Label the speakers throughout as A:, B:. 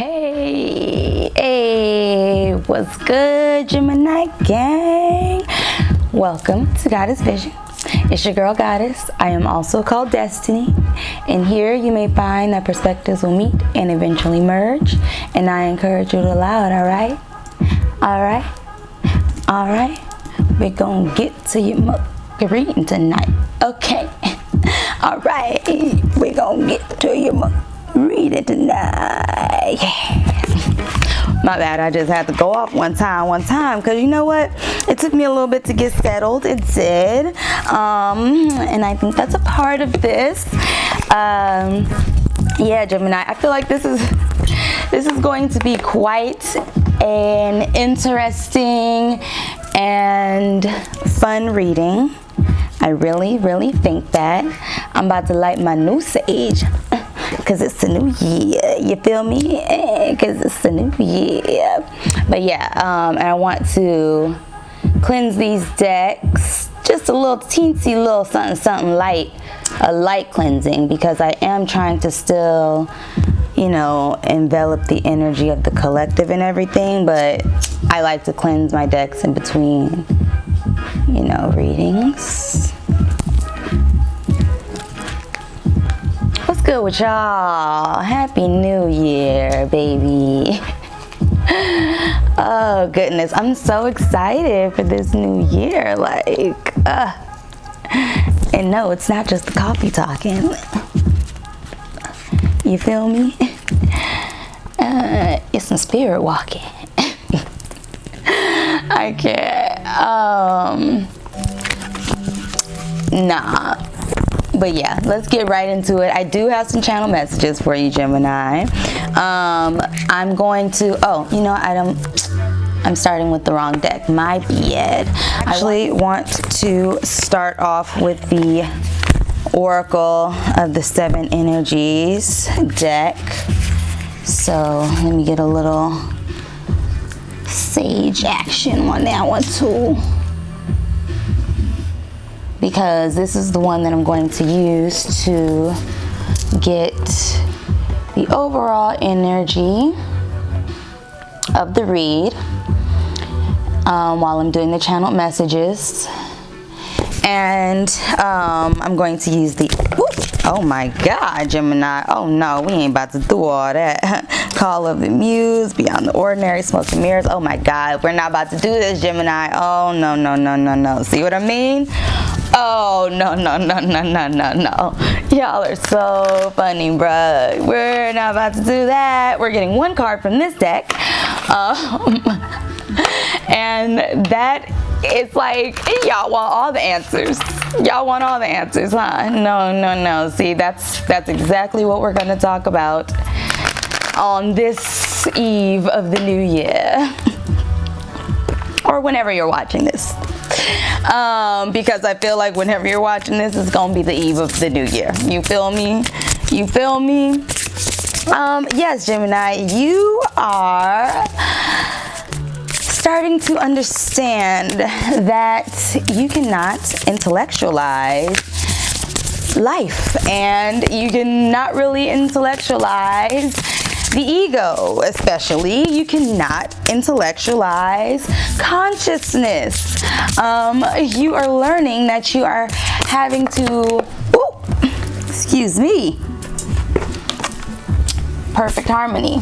A: Hey, what's good, Gemini gang? Welcome to GawdesVision. It's your girl Goddess. I am also called Destiny, and here you may find that perspectives will meet and eventually merge, and I encourage you to allow it, alright? We're gonna get to your reading tonight, okay? Alright, we're gonna get to your reading tonight. Yeah. My bad, I just had to go off one time, because you know what? It took me a little bit to get settled. It did. And I think that's a part of this. Yeah, Gemini, I feel like this is going to be quite an interesting and fun reading. I really think that. I'm about to light my new sage, because it's the new year, you feel me? Because it's the new year. But yeah, and I want to cleanse these decks, just a little teensy little something light, a light cleansing, because I am trying to still, you know, envelop the energy of the collective and everything, but I like to cleanse my decks in between, you know, readings. What's good with y'all? Happy New Year, baby. Oh goodness, I'm so excited for this new year. Like, and no, it's not just the coffee talking. You feel me? It's some spirit walking. I can't. Nah. But yeah, let's get right into it. I do have some channel messages for you, Gemini. I'm going to, I'm starting with the wrong deck. My bad. I actually want to start off with the Oracle of the Seven Energies deck. So let me get a little sage action on that one too, because this is the one that I'm going to use to get the overall energy of the read while I'm doing the channeled messages. And I'm going to use the, oh my God, Gemini. Oh no, we ain't about to do all that. Call of the Muse, Beyond the Ordinary, Smoke and Mirrors. Oh my God, we're not about to do this, Gemini. Oh no. See what I mean? Oh, no. Y'all are so funny, bruh. We're not about to do that. We're getting one card from this deck. And that, it's like, y'all want all the answers. Y'all want all the answers, huh? No. See, that's exactly what we're going to talk about on this eve of the new year. Or whenever you're watching this. Because I feel like whenever you're watching this, it's gonna be the eve of the new year. You feel me? Yes, Gemini, you are starting to understand that you cannot intellectualize life, and you cannot really intellectualize the ego. Especially, you cannot intellectualize consciousness. You are learning that you are having to, excuse me, perfect harmony.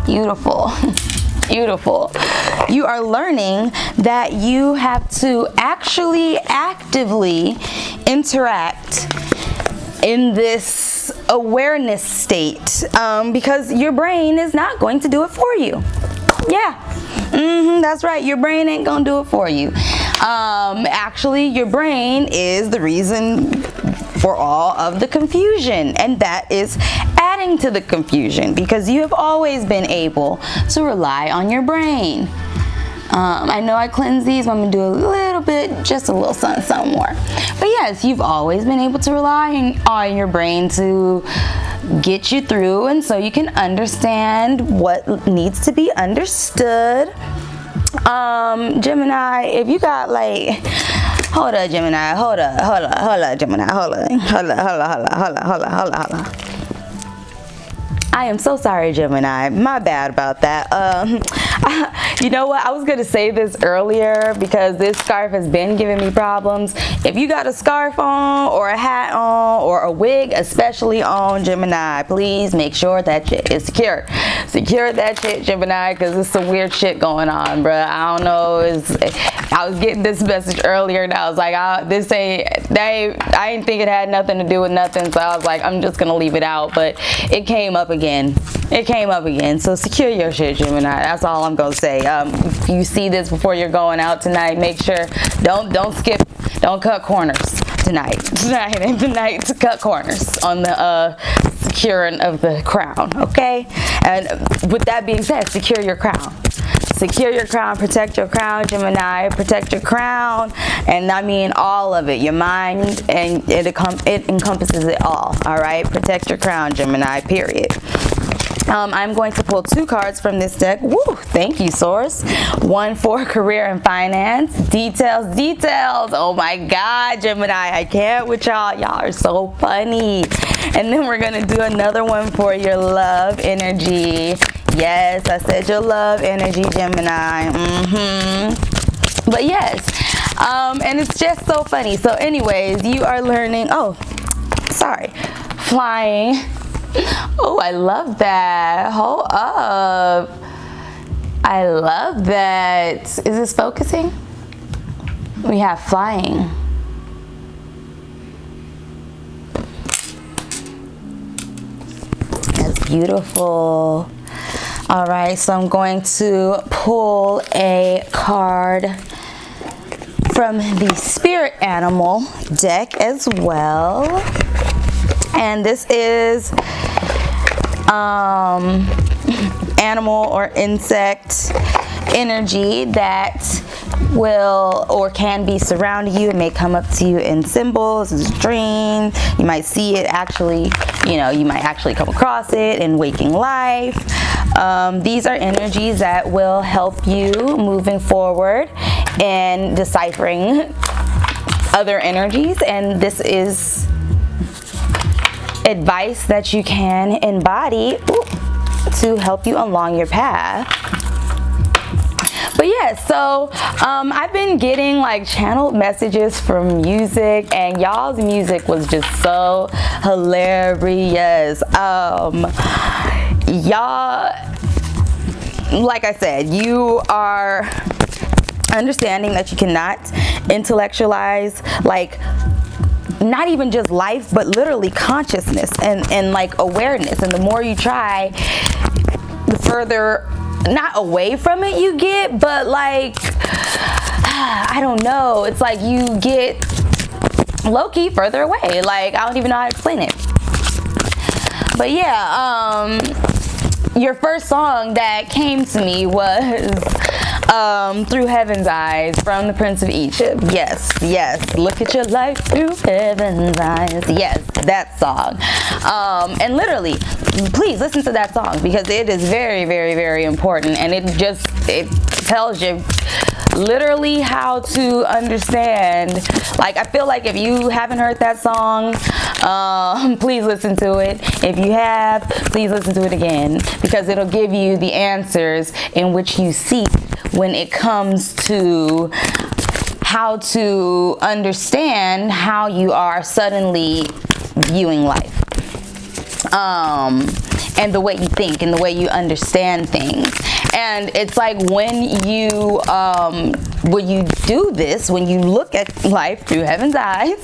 A: Beautiful. You are learning that you have to actually actively interact in this awareness state, because your brain is not going to do it for you. Yeah, that's right, your brain ain't gonna do it for you. Actually, your brain is the reason for all of the confusion, and that is adding to the confusion, because you have always been able to rely on your brain. I know I cleanse these, I'm gonna do a little bit, just a little something more. But yes, you've always been able to rely on your brain to get you through, and so you can understand what needs to be understood. Gemini, if you got like, hold up, Gemini, hold up, Gemini, hold up. I am so sorry, Gemini. My bad about that. You know what? I was going to say this earlier because this scarf has been giving me problems. If you got a scarf on or a hat on or a wig, especially on, Gemini, please make sure that shit is secure. Secure that shit, Gemini, because there's some weird shit going on, bruh. I don't know. I was getting this message earlier and I was like, I didn't think it had nothing to do with nothing, so I was like, I'm just gonna leave it out. But it came up again. It came up again. So secure your shit, Gemini. That's all I'm gonna say. If you see this before you're going out tonight, make sure don't cut corners tonight. Tonight ain't the night to cut corners on the securing of the crown, okay? And with that being said, secure your crown. Secure your crown, protect your crown, Gemini. Protect your crown, and I mean all of it. Your mind, and it encompasses it all right? Protect your crown, Gemini, period. I'm going to pull 2 cards from this deck. Woo, thank you, source. One for career and finance. Details. Oh my God, Gemini, I can't with y'all. Y'all are so funny. And then we're gonna do another one for your love energy. Yes, I said your love energy, Gemini. But yes, and it's just so funny. So anyways, you are learning, flying. Oh, I love that. Hold up. I love that. Is this focusing? We have flying. That's beautiful. All right, so I'm going to pull a card from the spirit animal deck as well. And this is animal or insect energy that will or can be surrounding you. It may come up to you in symbols, as a dream. You might see it actually, you might actually come across it in waking life. These are energies that will help you moving forward and deciphering other energies, and this is advice that you can embody to help you along your path. But yeah, so I've been getting like channeled messages from music, and y'all's music was just so hilarious. Y'all, like I said, you are understanding that you cannot intellectualize, like, not even just life, but literally consciousness and like awareness. And the more you try, the further, not away from it you get, but like, I don't know, it's like you get low-key further away. Like, I don't even know how to explain it. But yeah, your first song that came to me was Through Heaven's Eyes from the Prince of Egypt. Yes, look at your life through heaven's eyes. Yes, that song. And literally, please listen to that song because it is very, very, very important, and it tells you literally how to understand. Like, I feel like if you haven't heard that song, please listen to it. If you have, please listen to it again, because it'll give you the answers in which you seek when it comes to how to understand how you are suddenly viewing life, and the way you think and the way you understand things. And it's like when you do this, when you look at life through heaven's eyes,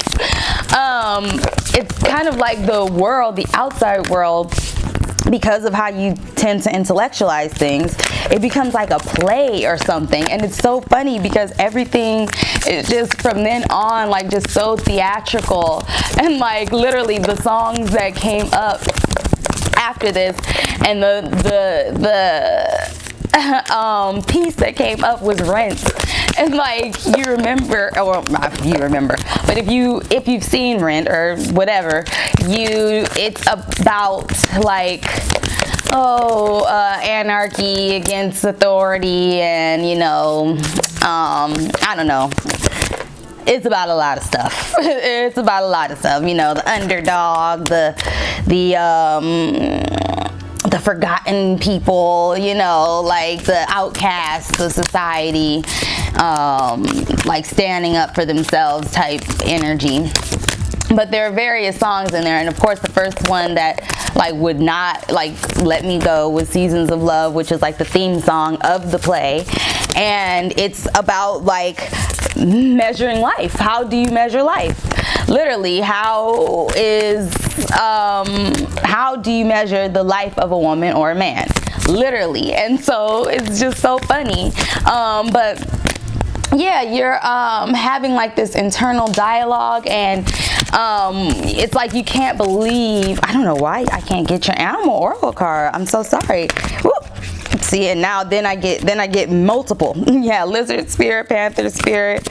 A: it's kind of like the world, the outside world, because of how you tend to intellectualize things, it becomes like a play or something. And it's so funny because everything is just from then on like just so theatrical, and like literally the songs that came up after this and the piece that came up was Rent. And like, you remember, or not you remember, but if you've seen Rent or whatever, it's about like, anarchy against authority, and I don't know. It's about a lot of stuff. It's about a lot of stuff. The underdog, the the forgotten people, you know, like the outcasts of society, like standing up for themselves type energy. But there are various songs in there, and of course the first one that like would not like let me go was Seasons of Love, which is like the theme song of the play. And it's about like measuring life. How do you measure life? Literally, how do you measure the life of a woman or a man? Literally. And so it's just so funny. But yeah, you're having like this internal dialogue, and it's like you can't believe, I don't know why I can't get your animal oracle card. I'm so sorry. Whoop. See, and now then I get multiple. Yeah, lizard spirit, panther spirit.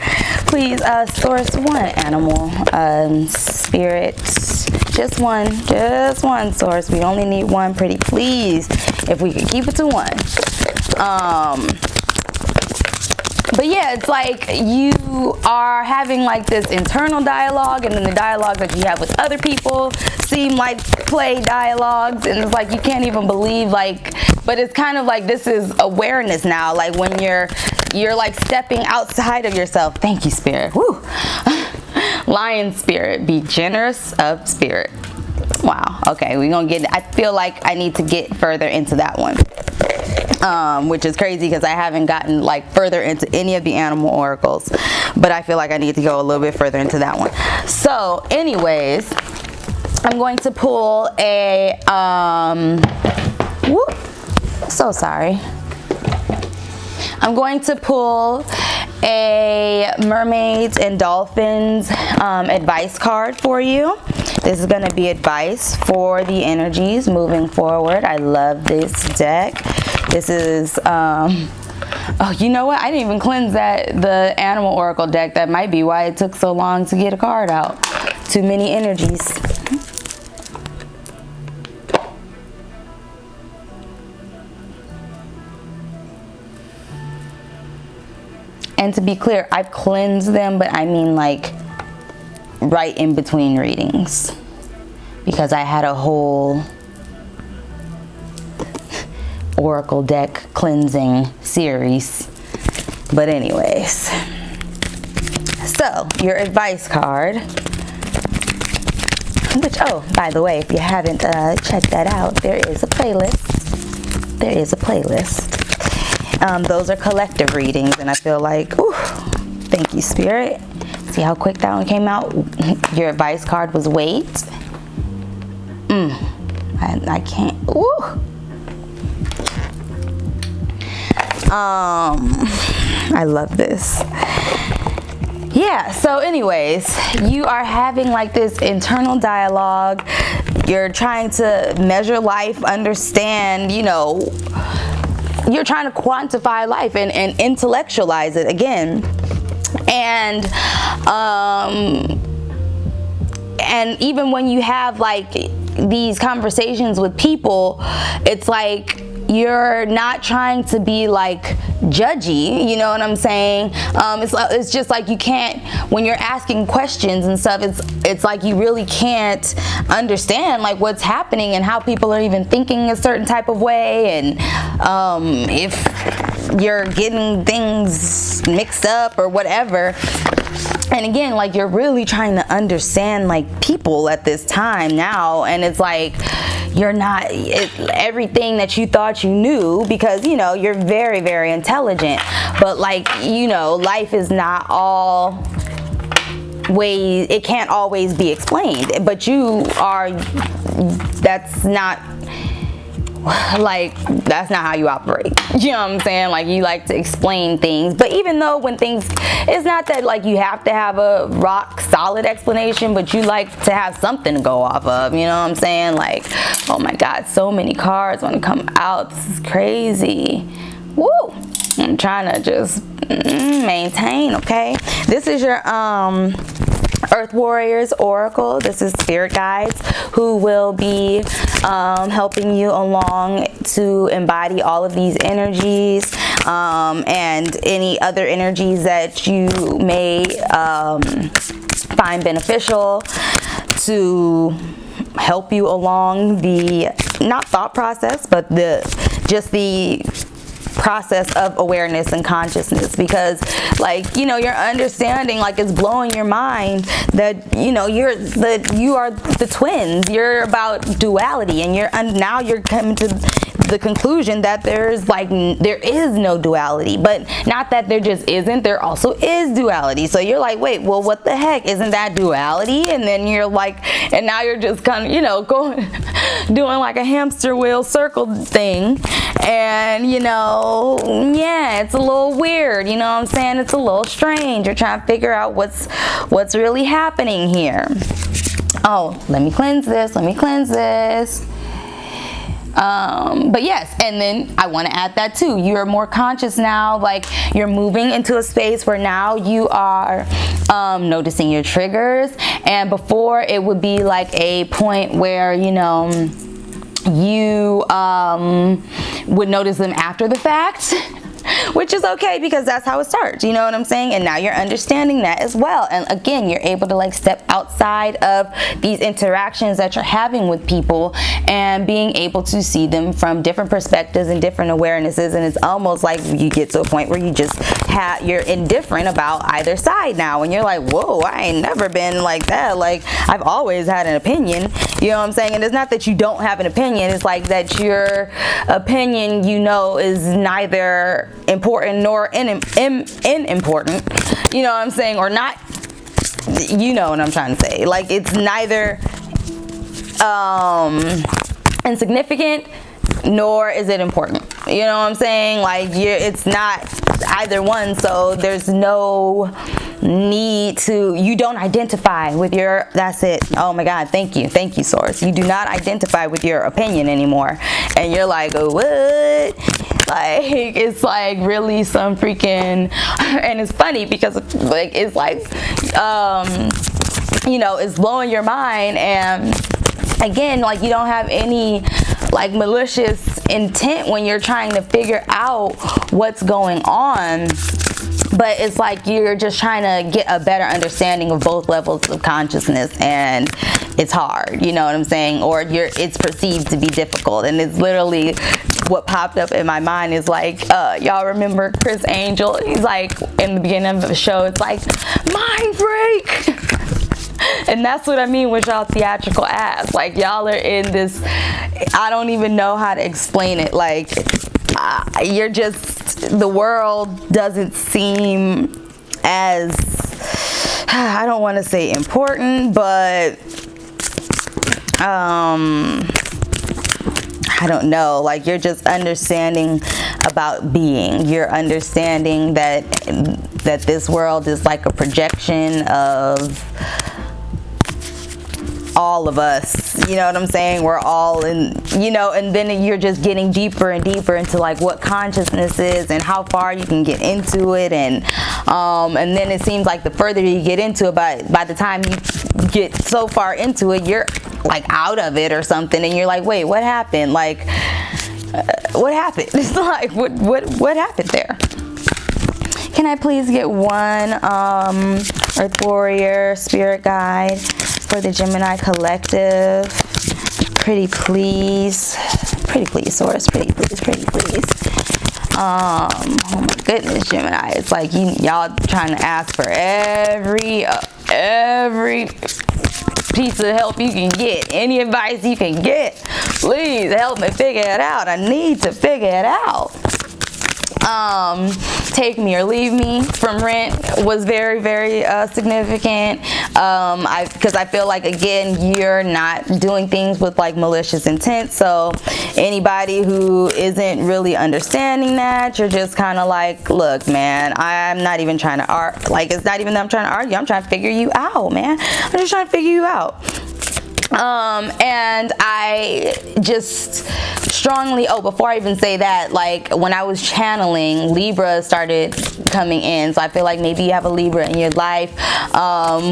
A: Please source one animal spirit. Just one source. We only need one, pretty please, if we could keep it to one. But yeah, it's like you are having like this internal dialogue, and then the dialogue that you have with other people seem like play dialogues, and it's like you can't even believe, like, but it's kind of like this is awareness now, like when you're like stepping outside of yourself. Thank you, spirit. Woo. Lion spirit, be generous of spirit. Wow. Okay, we're gonna get, I feel like I need to get further into that one. Which is crazy because I haven't gotten like further into any of the animal oracles, but I feel like I need to go a little bit further into that one. So anyways, I'm going to pull a so sorry. I'm going to pull a mermaids and dolphins advice card for you. This is going to be advice for the energies moving forward. I love this deck. This is, oh, you know what? I didn't even cleanse the animal oracle deck. That might be why it took so long to get a card out. Too many energies. And to be clear, I've cleansed them, but I mean like right in between readings, because I had a whole oracle deck cleansing series. But anyways, so your advice card, which, oh, by the way, if you haven't checked that out, there is a playlist. Those are collective readings, and I feel like, ooh, thank you, spirit. See how quick that one came out? Your advice card was wait. I can't, ooh. I love this. Yeah, so anyways, you are having like this internal dialogue. You're trying to measure life, understand, you know, you're trying to quantify life and intellectualize it again. And even when you have like these conversations with people, it's like you're not trying to be like judgy, you know what I'm saying? It's just like you can't, when you're asking questions and stuff, it's like you really can't understand like what's happening and how people are even thinking a certain type of way, and if you're getting things mixed up or whatever. And again, like you're really trying to understand like people at this time now, and it's like you're not everything that you thought you knew, because you know you're very, very intelligent, but like, you know, life is not all ways, it can't always be explained, but you are, that's not how you operate. You know what I'm saying? Like you like to explain things, but even though when things, it's not that like you have to have a rock solid explanation, but you like to have something to go off of, you know what I'm saying? Like, oh my God, so many cards want to come out. This is crazy. Woo! I'm trying to just maintain, okay? This is your Earth Warriors Oracle. This is spirit guides who will be helping you along to embody all of these energies and any other energies that you may find beneficial to help you along the not thought process, but just the process of awareness and consciousness, because like, you know, you're understanding, like, it's blowing your mind that, you know, you are the twins. You're about duality, and now you're coming to the conclusion that there is no duality. But not that there just isn't, there also is duality. So you're like, wait, well, what the heck, isn't that duality? And then you're like, and now you're just kind of, you know, doing like a hamster wheel circle thing. And, you know, yeah, it's a little weird, you know what I'm saying? It's a little strange. You're trying to figure out what's really happening here. Oh, let me cleanse this. But yes, and then I want to add that too. You're more conscious now, like you're moving into a space where now you are noticing your triggers. And before, it would be like a point where, you know, you would notice them after the fact, which is okay, because that's how it starts, you know what I'm saying? And now you're understanding that as well. And again, you're able to like step outside of these interactions that you're having with people and being able to see them from different perspectives and different awarenesses. And it's almost like you get to a point where you just you're indifferent about either side now, and you're like, whoa, I ain't never been like that. Like, I've always had an opinion, you know what I'm saying? And it's not that you don't have an opinion, it's like that your opinion, you know, is neither important nor unimportant, you know what I'm saying? Or not, you know what I'm trying to say. Like, it's neither insignificant nor is it important, you know what I'm saying? Like, it's not either one, so there's no need to, you don't identify with your, that's it. Oh my God, thank you Source. You do not identify with your opinion anymore. And you're like, oh, what? Like, it's like really some freaking, and it's funny because like, it's like, you know, it's blowing your mind. And again, like, you don't have any like malicious intent when you're trying to figure out what's going on, but it's like you're just trying to get a better understanding of both levels of consciousness, and it's hard, you know what I'm saying? Or it's perceived to be difficult. And it's literally what popped up in my mind is like, y'all remember Chris Angel? He's like, in the beginning of the show, it's like, mind break. And that's what I mean with y'all theatrical ass. Like, y'all are in this, I don't even know how to explain it. Like, you're just, the world doesn't seem as, I don't want to say important, but I don't know, like, you're just understanding about being. You're understanding that this world is like a projection of all of us, you know what I'm saying? We're all in, you know, and then you're just getting deeper and deeper into like what consciousness is and how far you can get into it. And then it seems like the further you get into it, by the time you get so far into it, you're like out of it or something, and you're like, wait, what happened? Like, what happened? It's like, what happened there? Can I please get one Earth Warrior Spirit Guide for the Gemini Collective? Pretty please, Source, pretty please. Oh my goodness, Gemini, it's like y'all trying to ask for every piece of help you can get, any advice you can get. Please help me figure it out. I need to figure it out. Take Me or Leave Me from Rent was very, very significant, because I feel like, again, you're not doing things with like malicious intent. So anybody who isn't really understanding that, you're just kind of like, look, man, I'm not even trying to argue. Like, it's not even that I'm trying to argue, I'm trying to figure you out, man. I'm just trying to figure you out. And I just strongly, before I even say that, like, when I was channeling, Libra started coming in. So I feel like maybe you have a Libra in your life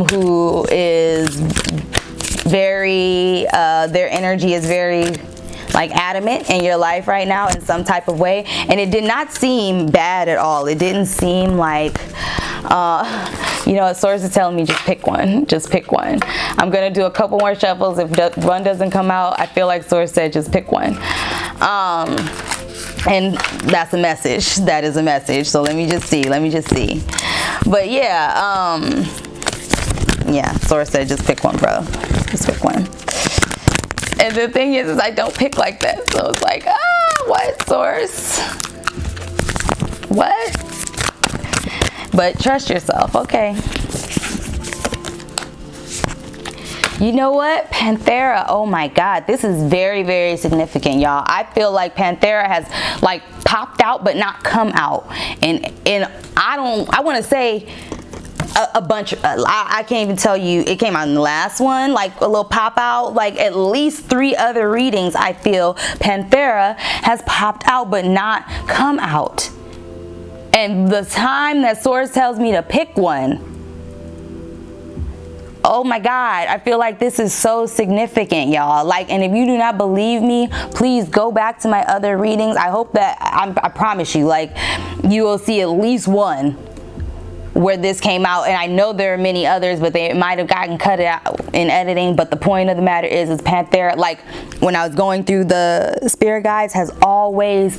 A: who is very, their energy is very like adamant in your life right now in some type of way. And it did not seem bad at all. It didn't seem like, You know what, Source is telling me just pick one. Just pick one. I'm going to do a couple more shuffles. If one doesn't come out, I feel like Source said just pick one. And that's a message. That is a message. So let me just see. Let me just see. But yeah, yeah, Source said just pick one, bro. Just pick one. And the thing is I don't pick like that. So it's like, what, Source? What? But trust yourself, okay. You know what? Panthera, oh my God, this is very, very significant, y'all. I feel like Panthera has like popped out but not come out. And I want to say a bunch, I can't even tell you, it came out in the last one, like a little pop out, like at least 3 other readings I feel Panthera has popped out but not come out. And the time that Source tells me to pick one, oh my God, I feel like this is so significant, y'all. Like, and if you do not believe me, please go back to my other readings. I hope that, I promise you, like, you will see at least one where this came out. And I know there are many others, but they might have gotten cut out in editing. But the point of the matter is Panthera, like, when I was going through the spirit guides, has always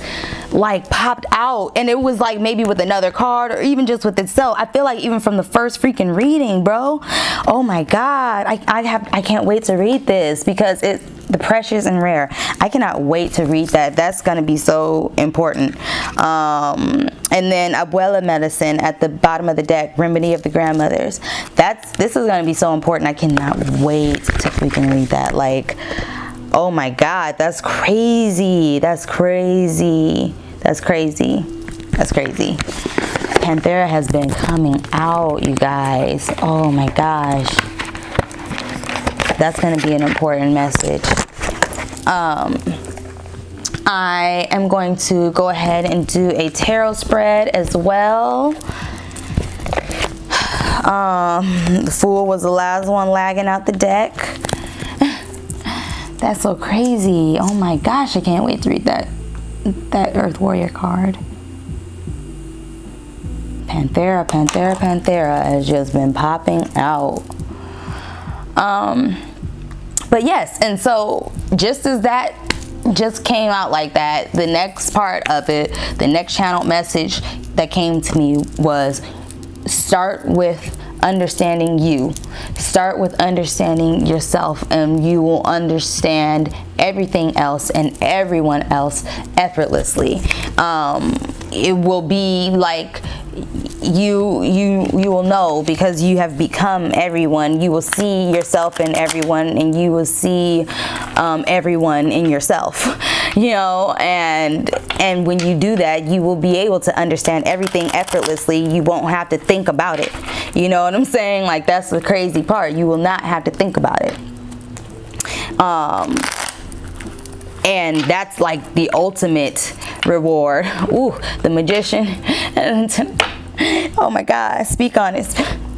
A: like popped out. And it was like maybe with another card or even just with itself. I feel like even from the first freaking reading, bro. Oh my God, I can't wait to read this because the precious and rare. I cannot wait to read that. That's gonna be so important. And then Abuela medicine at the bottom of the deck, remedy of the grandmothers. This is gonna be so important. I cannot wait to freaking read that. Like, oh my God, that's crazy. That's crazy. That's crazy. That's crazy. Panthera has been coming out, you guys. Oh my gosh. That's going to be an important message. I am going to go ahead and do a tarot spread as well. The Fool was the last one lagging out the deck. That's so crazy. Oh my gosh, I can't wait to read that Earth Warrior card. Panthera, Panthera, Panthera has just been popping out. But yes, and so just as that just came out like that, the next part of it, the next channeled message that came to me was start with understanding you. Start with understanding yourself, and you will understand everything else and everyone else effortlessly. It will be like you will know, because you have become everyone. You will see yourself in everyone, and you will see everyone in yourself, you know. And when you do that, you will be able to understand everything effortlessly. You won't have to think about it, you know what I'm saying? Like, that's the crazy part. You will not have to think about it. And that's like the ultimate reward. Ooh, the Magician. Oh my God, speak on it.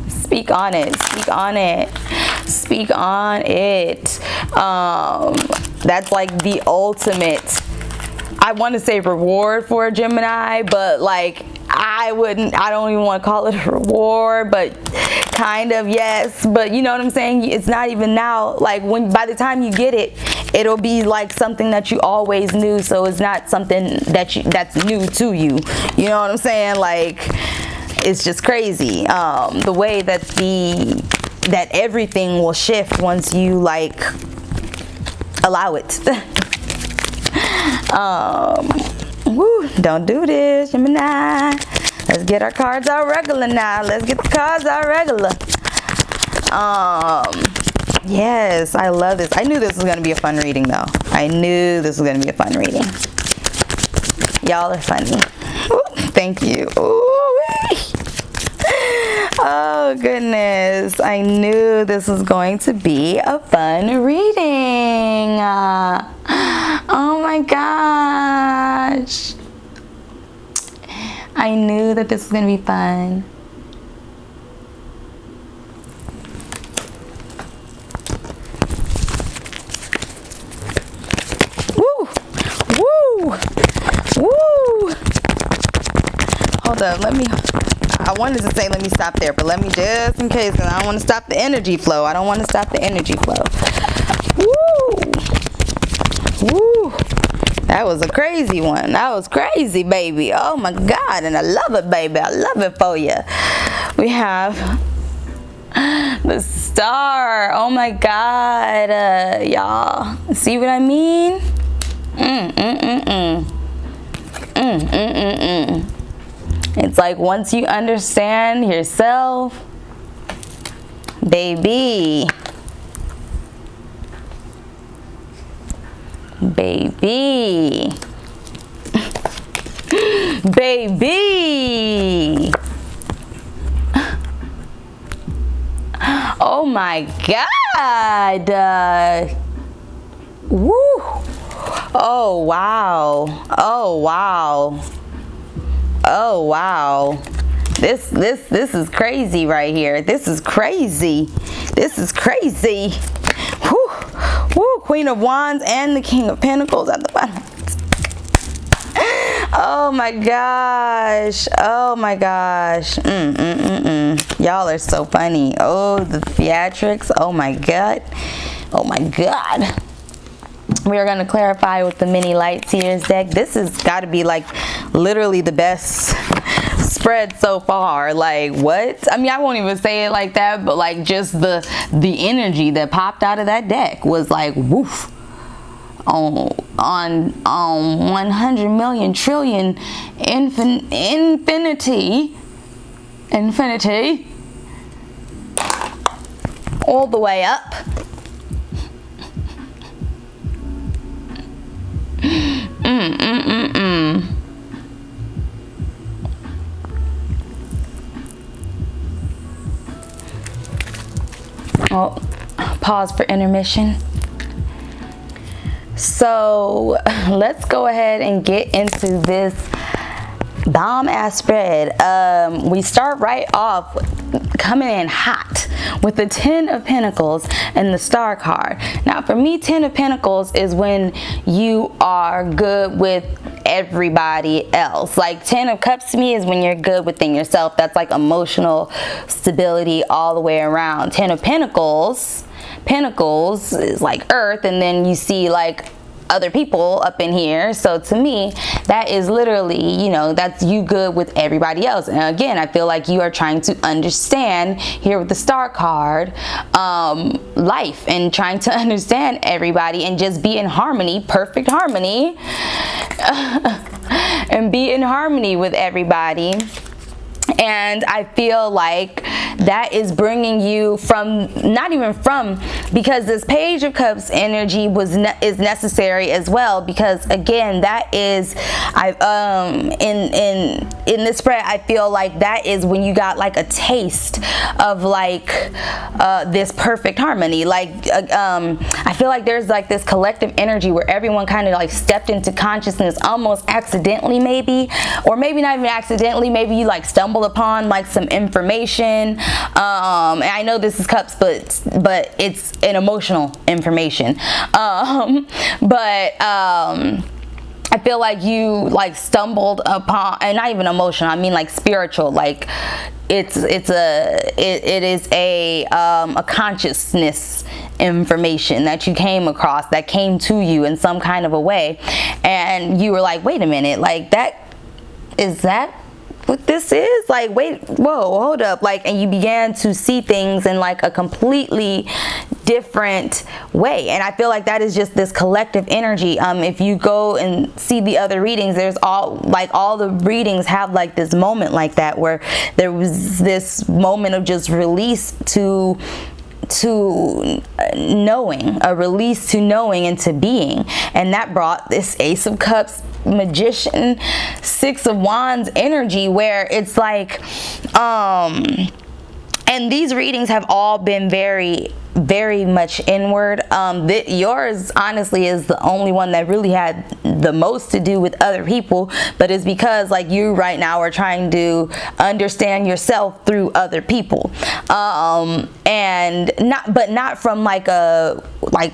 A: Speak on it. Speak on it. Speak on it. That's like the ultimate, I want to say reward for a Gemini, but like I don't even want to call it a reward, but kind of, yes. But you know what I'm saying? It's not even now. Like, by the time you get it, it'll be like something that you always knew. So it's not something that's new to you. You know what I'm saying? Like, it's just crazy. The way that that everything will shift once you like allow it. Woo, don't do this, Gemini. Let's get our cards out regular now. Let's get the cards out regular. Yes, I love this. I knew this was going to be a fun reading, though. I knew this was going to be a fun reading. Y'all are funny. Ooh, thank you. Ooh. Oh, goodness. I knew this was going to be a fun reading. Oh, my gosh. I knew that this was going to be fun. Woo! Woo! Woo! Hold up, let me... I wanted to say let me stop there, but let me just in case, because I don't want to stop the energy flow. I don't want to stop the energy flow. Woo! Woo! That was a crazy one. That was crazy, baby. Oh my God, and I love it, baby. I love it for you. We have the star. Oh my God, y'all. See what I mean? It's like once you understand yourself, baby, baby, baby. Oh my God. Woo. Oh wow. Oh wow. Oh wow. This is crazy right here. This is crazy. This is crazy. Whew. Woo. Queen of Wands and the King of Pentacles at the bottom. Oh my gosh. Oh my gosh. Y'all are so funny. Oh, the theatrics. Oh my God. Oh my God. We are going to clarify with the mini light seers deck. This has got to be like literally the best spread so far. Like what? I mean, I won't even say it like that, but like just the energy that popped out of that deck was like woof. On 100 million trillion infinity all the way up. Oh, pause for intermission. So let's go ahead and get into this bomb ass spread. We start right off coming in hot with the 10 of Pentacles and the Star card. Now for me, 10 of Pentacles is when you are good with everybody else. Like 10 of Cups to me is when you're good within yourself. That's like emotional stability all the way around. 10 of Pentacles is like earth, and then you see like other people up in here. So to me, that is literally, you know, that's you good with everybody else. And again, I feel like you are trying to understand here with the Star card, life, and trying to understand everybody and just be in harmony, perfect harmony, and be in harmony with everybody. And I feel like that is bringing you from, not even from, because this Page of Cups energy is necessary as well, because again, that is, in this spread, I feel like that is when you got like a taste of like this perfect harmony. Like I feel like there's like this collective energy where everyone kind of like stepped into consciousness almost accidentally, maybe, or maybe not even accidentally. Maybe you like stumbled upon like some information, and I know this is Cups, but it's an emotional information, I feel like you like stumbled upon, and not even emotional, I mean like spiritual, like it is a consciousness information that you came across, that came to you in some kind of a way, and you were like, wait a minute, like is that what this is? Like, wait, whoa, hold up. Like, and you began to see things in like a completely different way. And I feel like that is just this collective energy. If you go and see the other readings, there's all the readings have like this moment like that, where there was this moment of just release to knowing, a release to knowing and to being, and that brought this Ace of Cups, Magician, Six of Wands energy, where it's like and these readings have all been very very much inward. Yours honestly is the only one that really had the most to do with other people, but it's because like you right now are trying to understand yourself through other people, and not from like a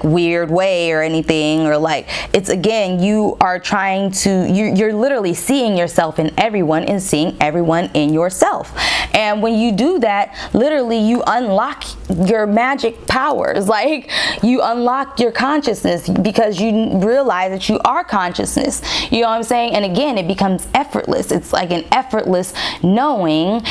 A: weird way or anything, or like, it's again, you are trying to, you're literally seeing yourself in everyone and seeing everyone in yourself. And when you do that, literally you unlock your magic powers. Like, you unlock your consciousness because you realize that you are consciousness. You know what I'm saying? And again, it becomes effortless. It's like an effortless knowing,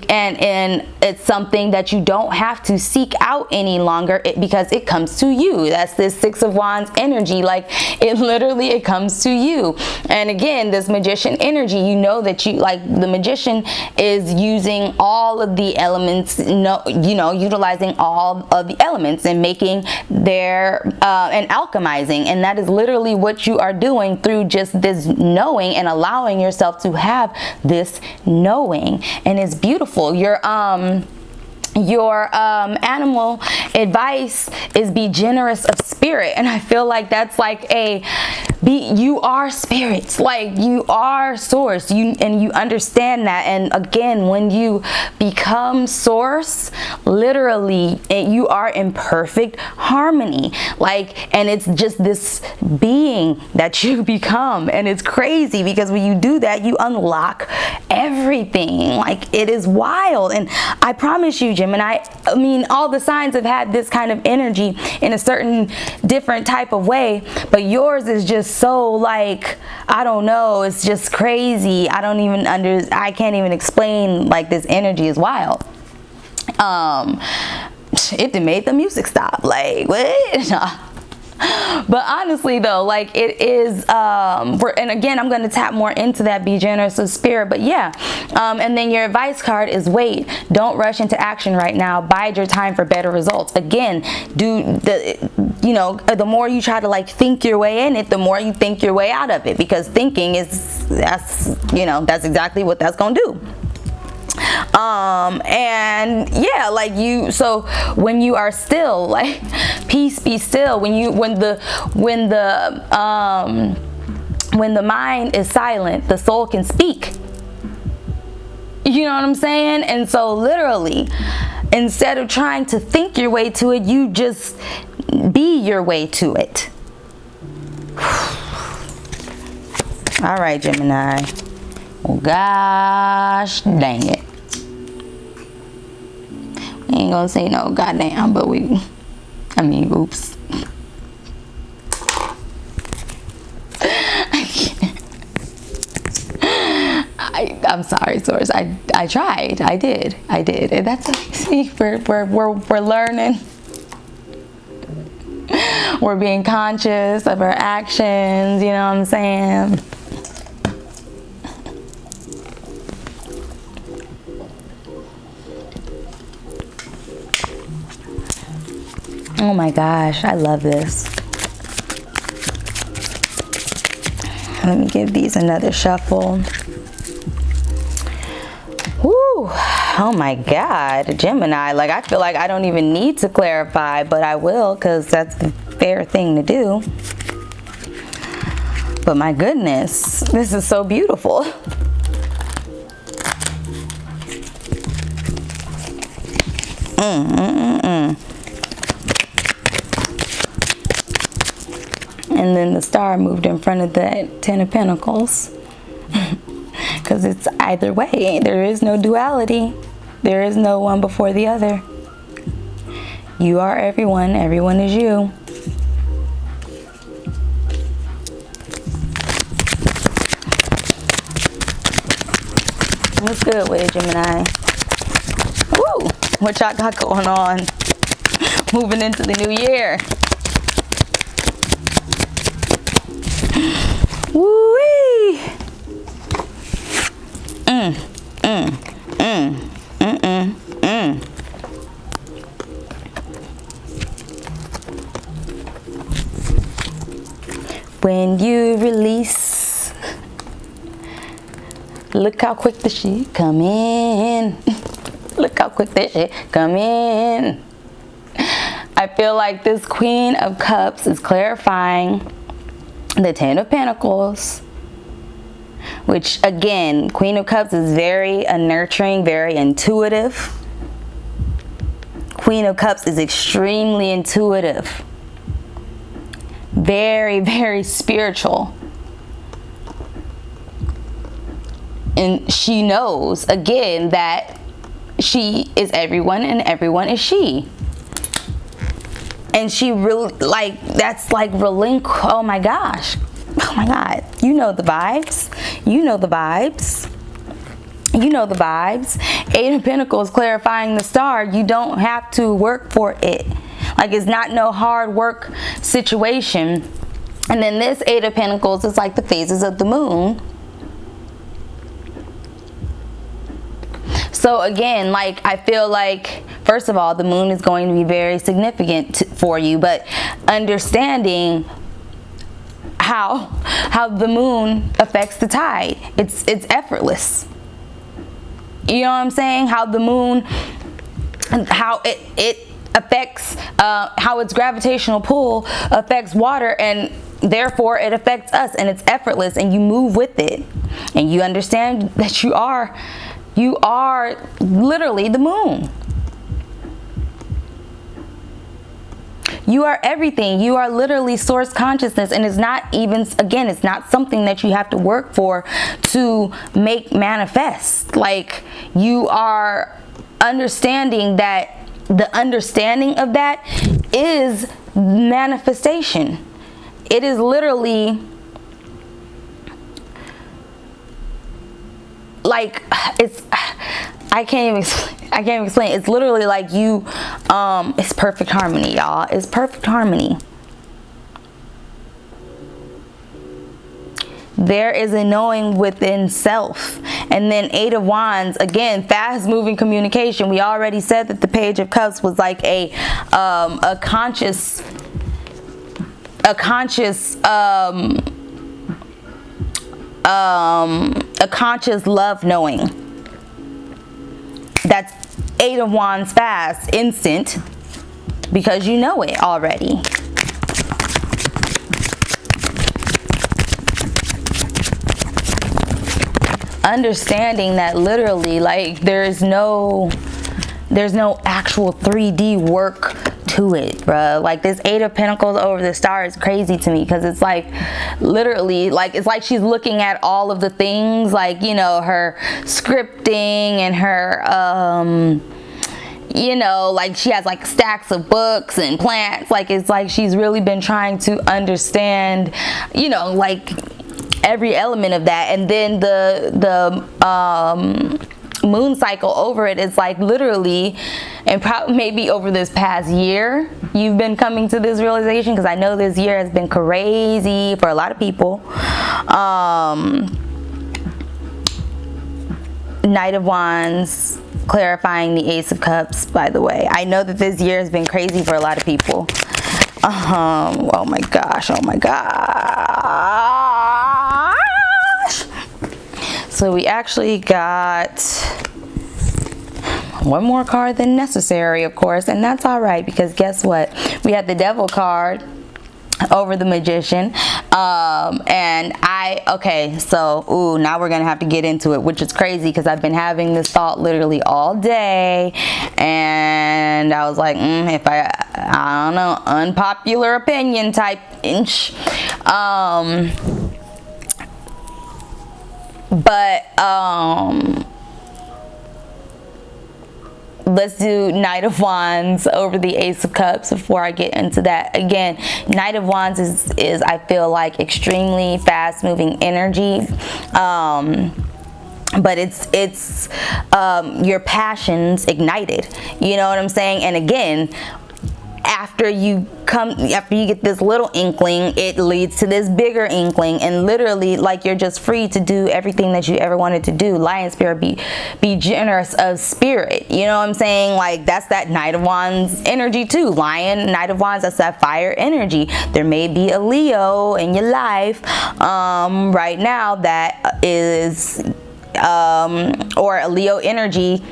A: and it's something that you don't have to seek out any longer, because it comes to you. That's this Six of Wands energy. Like, it comes to you. And again, this magician energy, you know that you, like, the magician is using all of the elements, utilizing all of the elements and making their and alchemizing, and that is literally what you are doing through just this knowing and allowing yourself to have this knowing. And it's beautiful. Your animal advice is be generous of spirit, and I feel like that's like you are spirit, like you are source, and you understand that. And again, when you become source, literally you are in perfect harmony, like, and it's just this being that you become. And it's crazy because when you do that, you unlock everything. Like, it is wild. And I promise you, Gemini, I mean, all the signs have had this kind of energy in a certain different type of way, but yours is just so, like, I don't know, it's just crazy. I can't even explain, like, this energy is wild. It made the music stop, like, what? But honestly though, like, it is and again, I'm going to tap more into that, be generous of spirit. But yeah, and then your advice card is wait, don't rush into action right now, bide your time for better results. Again, the more you try to like think your way in it, the more you think your way out of it, because thinking that's exactly what that's gonna do. And yeah, like so when you are still, like, peace be still, when the mind is silent, the soul can speak. You know what I'm saying? And so literally, instead of trying to think your way to it, you just be your way to it. All right, Gemini. Well, gosh dang it. We ain't gonna say no goddamn, but oops. I'm sorry, source. I tried. I did. And that's, see, we're learning. We're being conscious of our actions, you know what I'm saying? Oh my gosh, I love this. Let me give these another shuffle. Woo! Oh my God, Gemini. Like, I feel like I don't even need to clarify, but I will, because that's the fair thing to do. But my goodness, this is so beautiful. And then the star moved in front of the Ten of Pentacles. Because it's either way. There is no duality. There is no one before the other. You are everyone. Everyone is you. What's good with it, Gemini? Woo! What y'all got going on? Moving into the new year. Woo-wee! When you release, look how quick the shit come in. Look how quick that shit come in. I feel like this Queen of Cups is clarifying the Ten of Pentacles, which again, Queen of Cups is very nurturing, very intuitive. Queen of Cups is extremely intuitive, very, very spiritual. And she knows, again, that she is everyone and everyone is she. And she really, like, that's like oh my gosh. Oh my God. You know the vibes. You know the vibes. You know the vibes. Eight of Pentacles clarifying the star. You don't have to work for it. Like, it's not no hard work situation. And then this Eight of Pentacles is like the phases of the moon. So again, like, I feel like, first of all, the moon is going to be very significant for you, but understanding how the moon affects the tide. It's effortless. You know what I'm saying? How the moon, how it affects, how its gravitational pull affects water, and therefore it affects us, and it's effortless, and you move with it, and you understand that you are literally the moon. You are everything. You are literally source consciousness, and it's not even, again, it's not something that you have to work for to make manifest. Like, you are understanding that the understanding of that is manifestation. It is literally like, I can't even explain. It's literally like you, it's perfect harmony, y'all. It's perfect harmony. There is a knowing within self. And then Eight of Wands, again, fast moving communication. We already said that the Page of Cups was like a conscious love knowing. That's Eight of Wands fast, instant, because you know it already. Understanding that literally, like, there's no actual 3D work to it, bruh. Like, this Eight of Pentacles over the star is crazy to me, because it's like literally, like, it's like she's looking at all of the things, like, you know, her scripting and her you know, like, she has like stacks of books and plants. Like, it's like she's really been trying to understand, you know, like, every element of that. And then the moon cycle over it is like literally, and probably maybe over this past year, you've been coming to this realization, because I know this year has been crazy for a lot of people. Knight of Wands clarifying the Ace of Cups, by the way. I know that this year has been crazy for a lot of people. Oh my gosh, oh my gosh. So we actually got one more card than necessary, of course, and that's all right, because guess what? We had the Devil card over the Magician, and okay, so now we're gonna have to get into it, which is crazy, because I've been having this thought literally all day, and I was like, if I don't know, unpopular opinion type inch, but let's do Knight of Wands over the Ace of Cups before I get into that. Again, Knight of Wands is I feel like extremely fast moving energy, but it's your passions ignited, you know what I'm saying? And again, after you get this little inkling, it leads to this bigger inkling, and literally, like, you're just free to do everything that you ever wanted to do. Lion spirit, be generous of spirit, you know what I'm saying? Like, that's that Knight of Wands energy too. Lion, Knight of Wands, that's that fire energy. There may be a Leo in your life right now that is or a Leo energy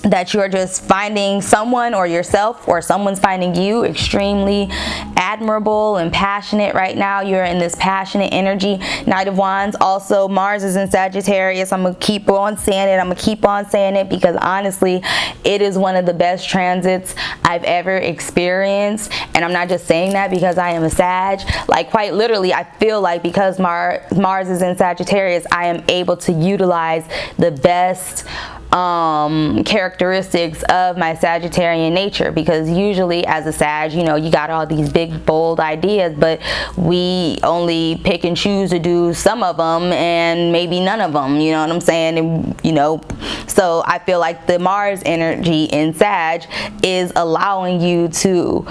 A: that you're just finding someone or yourself, or someone's finding you extremely admirable and passionate right now. You're in this passionate energy. Knight of Wands. Also, Mars is in Sagittarius. I'm gonna keep on saying it. I'm gonna keep on saying it because honestly, it is one of the best transits I've ever experienced. And I'm not just saying that because I am a Sag. Like, quite literally, I feel like because Mars is in Sagittarius, I am able to utilize the best characteristics of my Sagittarian nature, because usually as a Sag, you know, you got all these big bold ideas, but we only pick and choose to do some of them and maybe none of them, you know what I'm saying? And, you know, so I feel like the Mars energy in Sag is allowing you to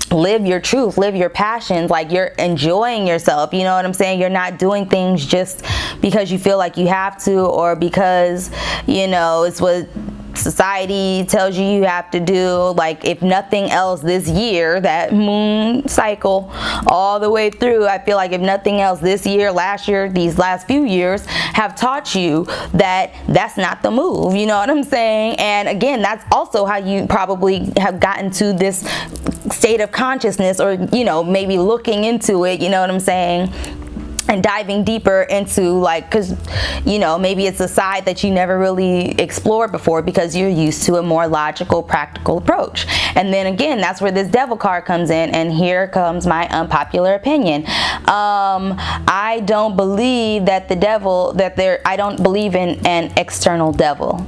A: live your truth, live your passions, like you're enjoying yourself, you know what I'm saying? You're not doing things just because you feel like you have to, or because, you know, it's what society tells you have to do. Like, if nothing else this year, that moon cycle all the way through, I feel like if nothing else this year, last year, these last few years have taught you that that's not the move, you know what I'm saying? And again, that's also how you probably have gotten to this state of consciousness, or, you know, maybe looking into it, you know what I'm saying, and diving deeper into, like, because, you know, maybe it's a side that you never really explored before because you're used to a more logical, practical approach. And then again, that's where this Devil card comes in, and here comes my unpopular opinion. I don't believe that the devil, I don't believe in an external devil.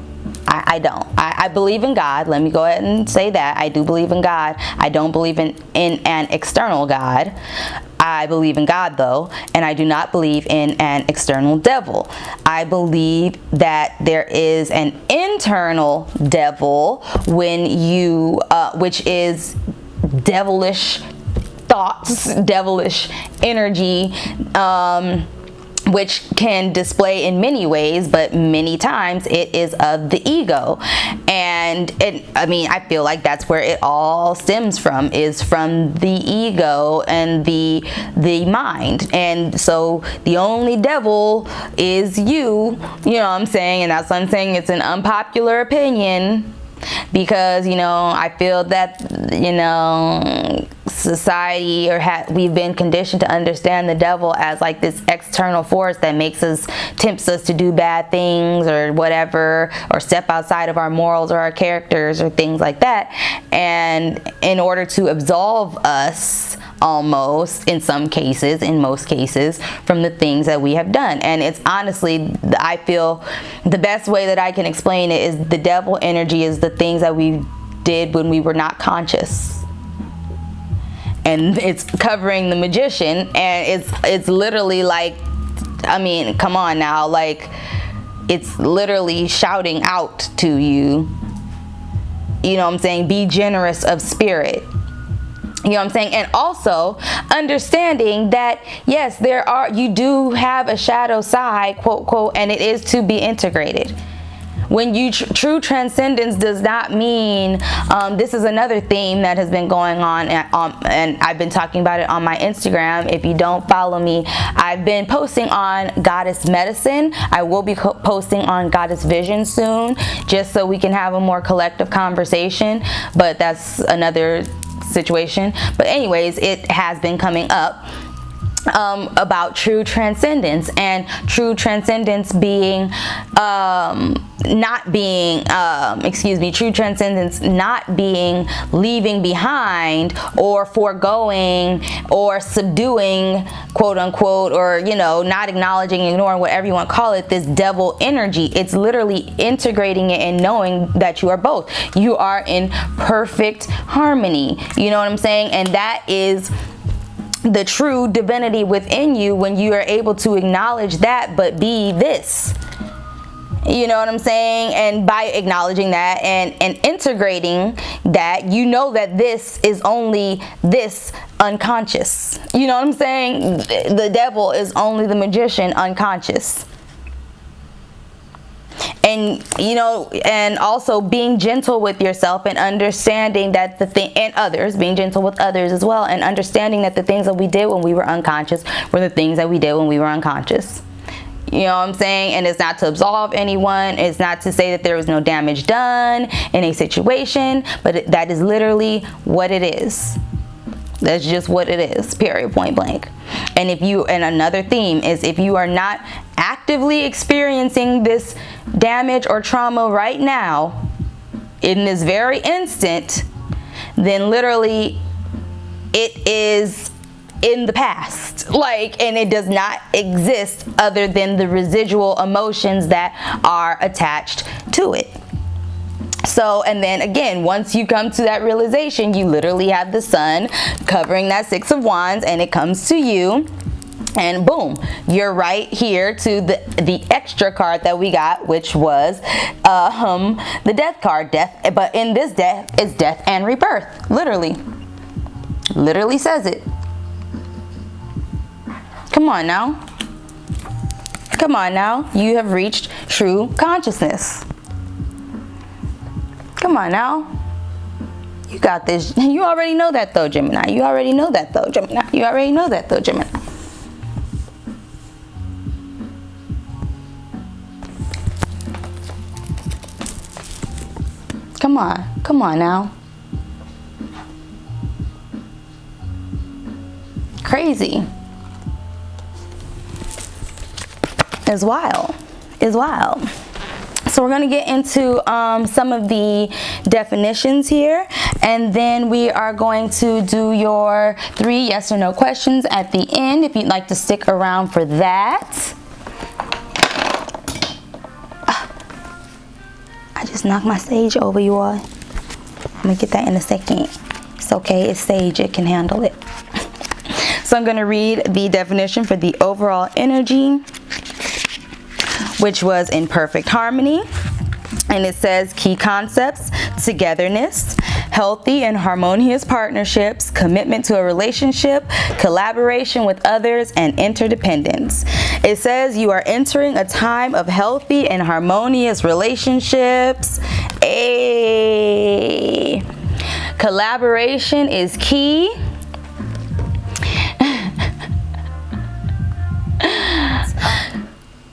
A: I don't. I believe in God. Let me go ahead and say that. I do believe in God. I don't believe in an external God. I believe in God, though, and I do not believe in an external devil. I believe that there is an internal devil when you, which is devilish thoughts, devilish energy, which can display in many ways, but many times it is of the ego. And I mean, I feel like that's where it all stems from, is from the ego and the mind. And so the only devil is you know what I'm saying? And that's what I'm saying. It's an unpopular opinion, because, you know, I feel that, you know, society, or we've been conditioned to understand the devil as like this external force that tempts us to do bad things or whatever, or step outside of our morals or our characters or things like that. And in order to absolve us, almost, in most cases, from the things that we have done. And it's honestly, I feel the best way that I can explain it is the devil energy is the things that we did when we were not conscious. And it's covering the magician, and it's literally like, I mean, come on now, like, it's literally shouting out to you, you know what I'm saying, be generous of spirit. You know what I'm saying? And also understanding that, yes, you do have a shadow side, quote, quote, and it is to be integrated. When you true transcendence does not mean, this is another theme that has been going on, and I've been talking about it on my Instagram. If you don't follow me, I've been posting on Goddess Medicine. I will be posting on GawdesVision soon, just so we can have a more collective conversation, but that's another situation. But anyways, it has been coming up about true transcendence, and true transcendence being true transcendence not being leaving behind or foregoing or subduing, quote unquote, or, you know, not acknowledging, ignoring, whatever you want to call it, this devil energy. It's literally integrating it and knowing that you are both. You are in perfect harmony, you know what I'm saying? And that is the true divinity within you, when you are able to acknowledge that, but be this. You know what I'm saying? And by acknowledging that and integrating that, you know that this is only this unconscious. You know what I'm saying? The devil is only the magician unconscious. And, you know, and also being gentle with yourself and understanding that and others, being gentle with others as well, and understanding that the things that we did when we were unconscious were the things that we did when we were unconscious. You know what I'm saying? And it's not to absolve anyone. It's not to say that there was no damage done in a situation, but that is literally what it is. That's just what it is, period, point blank. And another theme is, if you are not actively experiencing this damage or trauma right now, in this very instant, then literally it is in the past, like, and it does not exist other than the residual emotions that are attached to it. So, and then again, once you come to that realization, you literally have the sun covering that Six of Wands, and it comes to you, and boom, you're right here to the extra card that we got, which was the death card, death. But in this death, it's death and rebirth. Literally says it. Come on now. Come on now. You have reached true consciousness. Come on now. You got this. You already know that though, Gemini. You already know that though, Gemini. You already know that though, Gemini. Come on. Come on now. Crazy. Is wild. Is wild. So we're going to get into some of the definitions here, and then we are going to do your 3 yes or no questions at the end, if you'd like to stick around for that. I just knocked my sage over, you all. I'm going to get that in a second. It's okay. It's sage. It can handle it. So I'm going to read the definition for the overall energy, which was in perfect harmony. And it says key concepts: togetherness, healthy and harmonious partnerships, commitment to a relationship, collaboration with others, and interdependence. It says you are entering a time of healthy and harmonious relationships. Collaboration is key.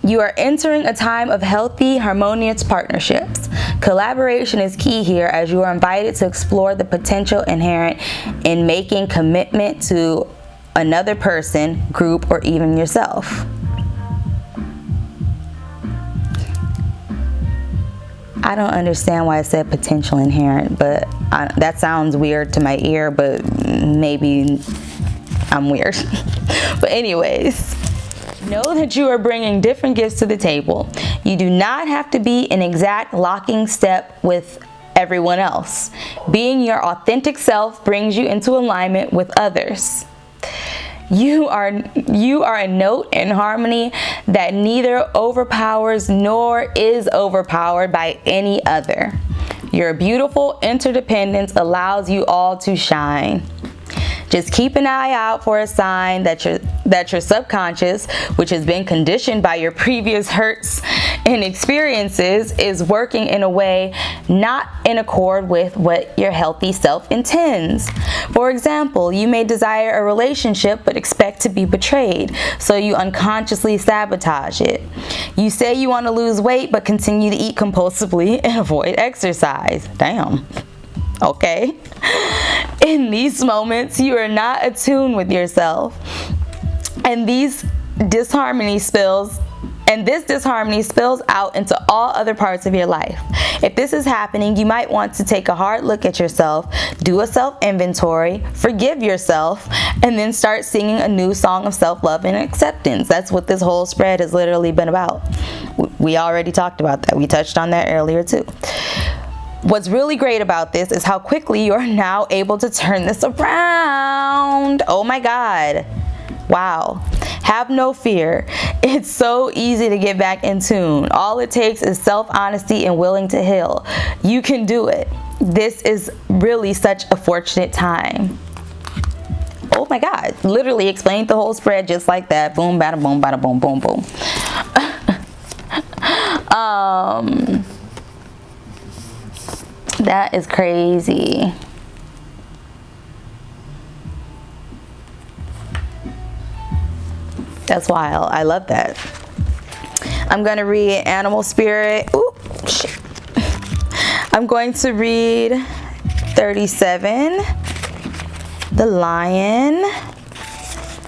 A: You are entering a time of healthy, harmonious partnerships. Collaboration is key here, as you are invited to explore the potential inherent in making commitment to another person, group, or even yourself. I don't understand why it said potential inherent, but that sounds weird to my ear, but maybe I'm weird. But anyways, know that you are bringing different gifts to the table. You do not have to be in exact locking step with everyone else. Being your authentic self brings you into alignment with others. You are a note in harmony that neither overpowers nor is overpowered by any other. Your beautiful interdependence allows you all to shine. Just keep an eye out for a sign that your subconscious, which has been conditioned by your previous hurts and experiences, is working in a way not in accord with what your healthy self intends. For example, you may desire a relationship but expect to be betrayed, so you unconsciously sabotage it. You say you want to lose weight but continue to eat compulsively and avoid exercise. Damn. Okay. In these moments, you are not attuned with yourself, and this disharmony spills out into all other parts of your life. If this is happening, you might want to take a hard look at yourself, do a self-inventory, forgive yourself, and then start singing a new song of self-love and acceptance. That's what this whole spread has literally been about. We already talked about that. We touched on that earlier too. What's really great about this is how quickly you are now able to turn this around. Oh my God. Wow. Have no fear. It's so easy to get back in tune. All it takes is self-honesty and willing to heal. You can do it. This is really such a fortunate time. Oh my God. Literally explained the whole spread just like that. Boom, bada, boom, bada, boom, boom, boom. That is crazy. That's wild. I love that. I'm going to read animal spirit. Ooh, shit. I'm going to read 37. The lion.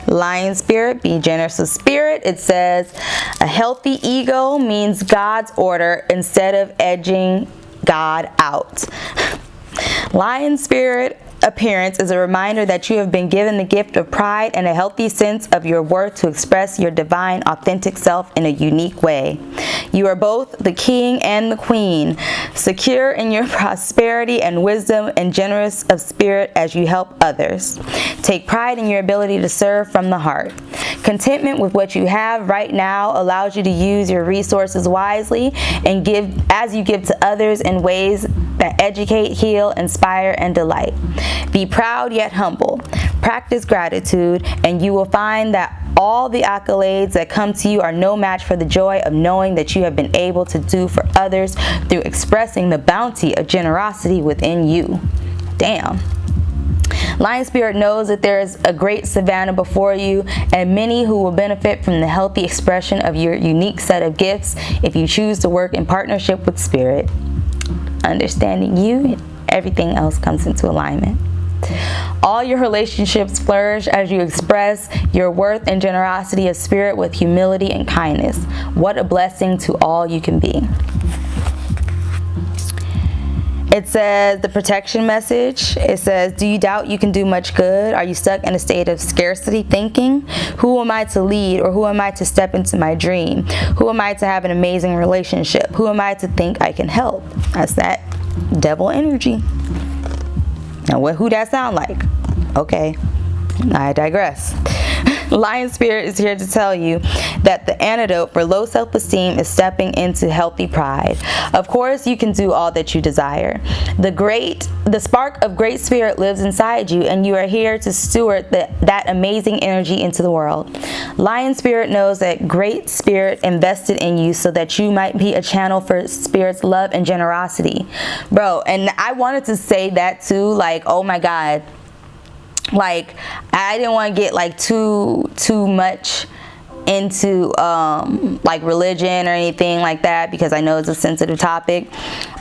A: Lion spirit, be generous with spirit. It says, a healthy ego means God's order instead of edging God out. Lion spirit appearance is a reminder that you have been given the gift of pride and a healthy sense of your worth to express your divine, authentic self in a unique way. You are both the king and the queen, secure in your prosperity and wisdom and generous of spirit as you help others. Take pride in your ability to serve from the heart. Contentment with what you have right now allows you to use your resources wisely and give as you give to others in ways that educate, heal, inspire, and delight. Be proud yet humble. Practice gratitude, and you will find that all the accolades that come to you are no match for the joy of knowing that you have been able to do for others through expressing the bounty of generosity within you. Damn. Lion spirit knows that there is a great savannah before you and many who will benefit from the healthy expression of your unique set of gifts if you choose to work in partnership with spirit. Understanding you, everything else comes into alignment. All your relationships flourish as you express your worth and generosity of spirit with humility and kindness. What a blessing to all you can be. It says the protection message. It says, do you doubt you can do much good? Are you stuck in a state of scarcity thinking? Who am I to lead, or who am I to step into my dream? Who am I to have an amazing relationship? Who am I to think I can help? That's that devil energy. Now, who that sound like? Okay, I digress. Lion spirit is here to tell you that the antidote for low self-esteem is stepping into healthy pride. Of course, you can do all that you desire. The spark of great spirit lives inside you, and you are here to steward that amazing energy into the world. Lion spirit knows that great spirit invested in you so that you might be a channel for spirit's love and generosity. Bro, and I wanted to say that too, like, oh my God. Like, I didn't want to get like too much into like religion or anything like that, because I know it's a sensitive topic.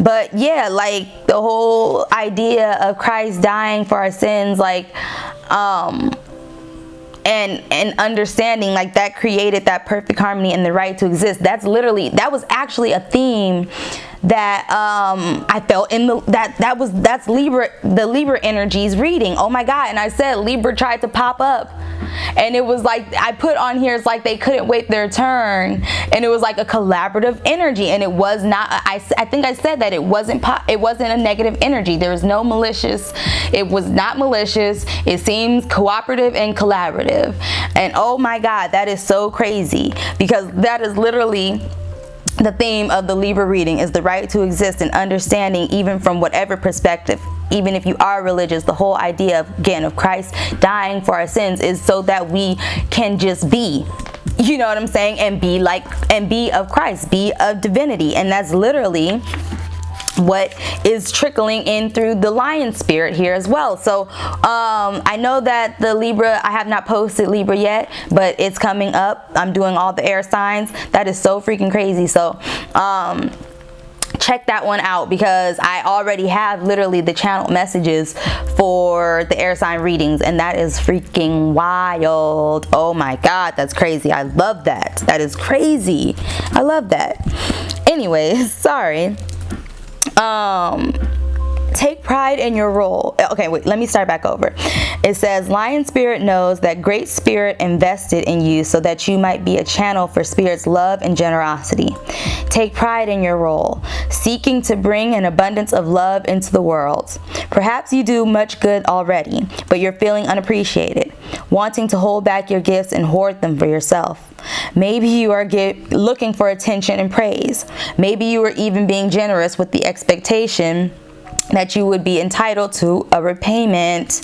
A: But yeah, like the whole idea of Christ dying for our sins, like and understanding like that created that perfect harmony and the right to exist. That was actually a theme that I felt in that's Libra, the Libra energies reading. Oh my God. And I said Libra tried to pop up, and it was like, I put on here, it's like they couldn't wait their turn, and it was like a collaborative energy, and it was not, I think I said that it wasn't a negative energy. There was no malicious, it was not malicious. It seems cooperative and collaborative. And oh my God, that is so crazy, because that is literally the theme of the Libra reading, is the right to exist and understanding, even from whatever perspective. Even if you are religious, the whole idea of Christ dying for our sins is so that we can just be, you know what I'm saying, and be of Christ, be of divinity. And that's literally what is trickling in through the lion spirit here as well. So I know that the Libra, I have not posted Libra yet, but it's coming up. I'm doing all the air signs. That is so freaking crazy. So check that one out, because I already have literally the channel messages for the air sign readings, and that is freaking wild. Oh my God, that's crazy. I love that. That is crazy. I love that. Anyways, sorry. Take pride in your role. Okay, wait, let me start back over. It says, Lion Spirit knows that great spirit invested in you so that you might be a channel for spirit's love and generosity. Take pride in your role, seeking to bring an abundance of love into the world. Perhaps you do much good already, but you're feeling unappreciated, wanting to hold back your gifts and hoard them for yourself. Maybe you are looking for attention and praise. Maybe you are even being generous with the expectation that you would be entitled to a repayment.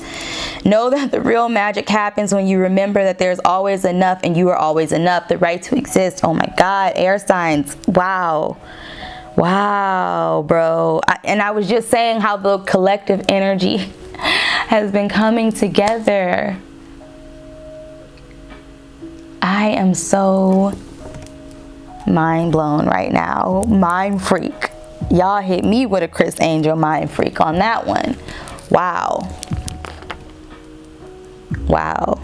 A: Know that the real magic happens when you remember that there's always enough, and you are always enough. The right to exist. Oh my God, air signs. Wow. Wow, bro. And I was just saying how the collective energy has been coming together. I am so Mind blown right now. Mind freak. Y'all hit me with a Chris Angel mind freak on that one. Wow. Wow.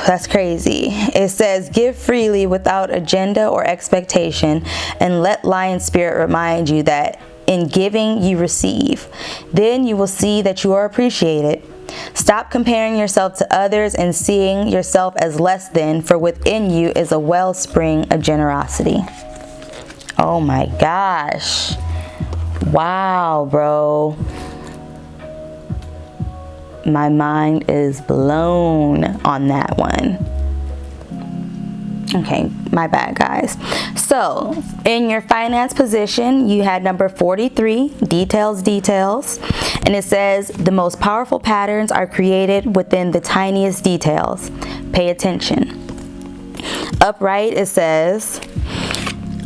A: That's crazy. It says, give freely without agenda or expectation, and let Lion Spirit remind you that in giving you receive. Then you will see that you are appreciated. Stop comparing yourself to others and seeing yourself as less than, for within you is a wellspring of generosity. Oh my gosh. Wow, bro. My mind is blown on that one. Okay, my bad, guys. So, in your finance position, you had number 43, details. And it says, the most powerful patterns are created within the tiniest details. Pay attention. Upright, it says,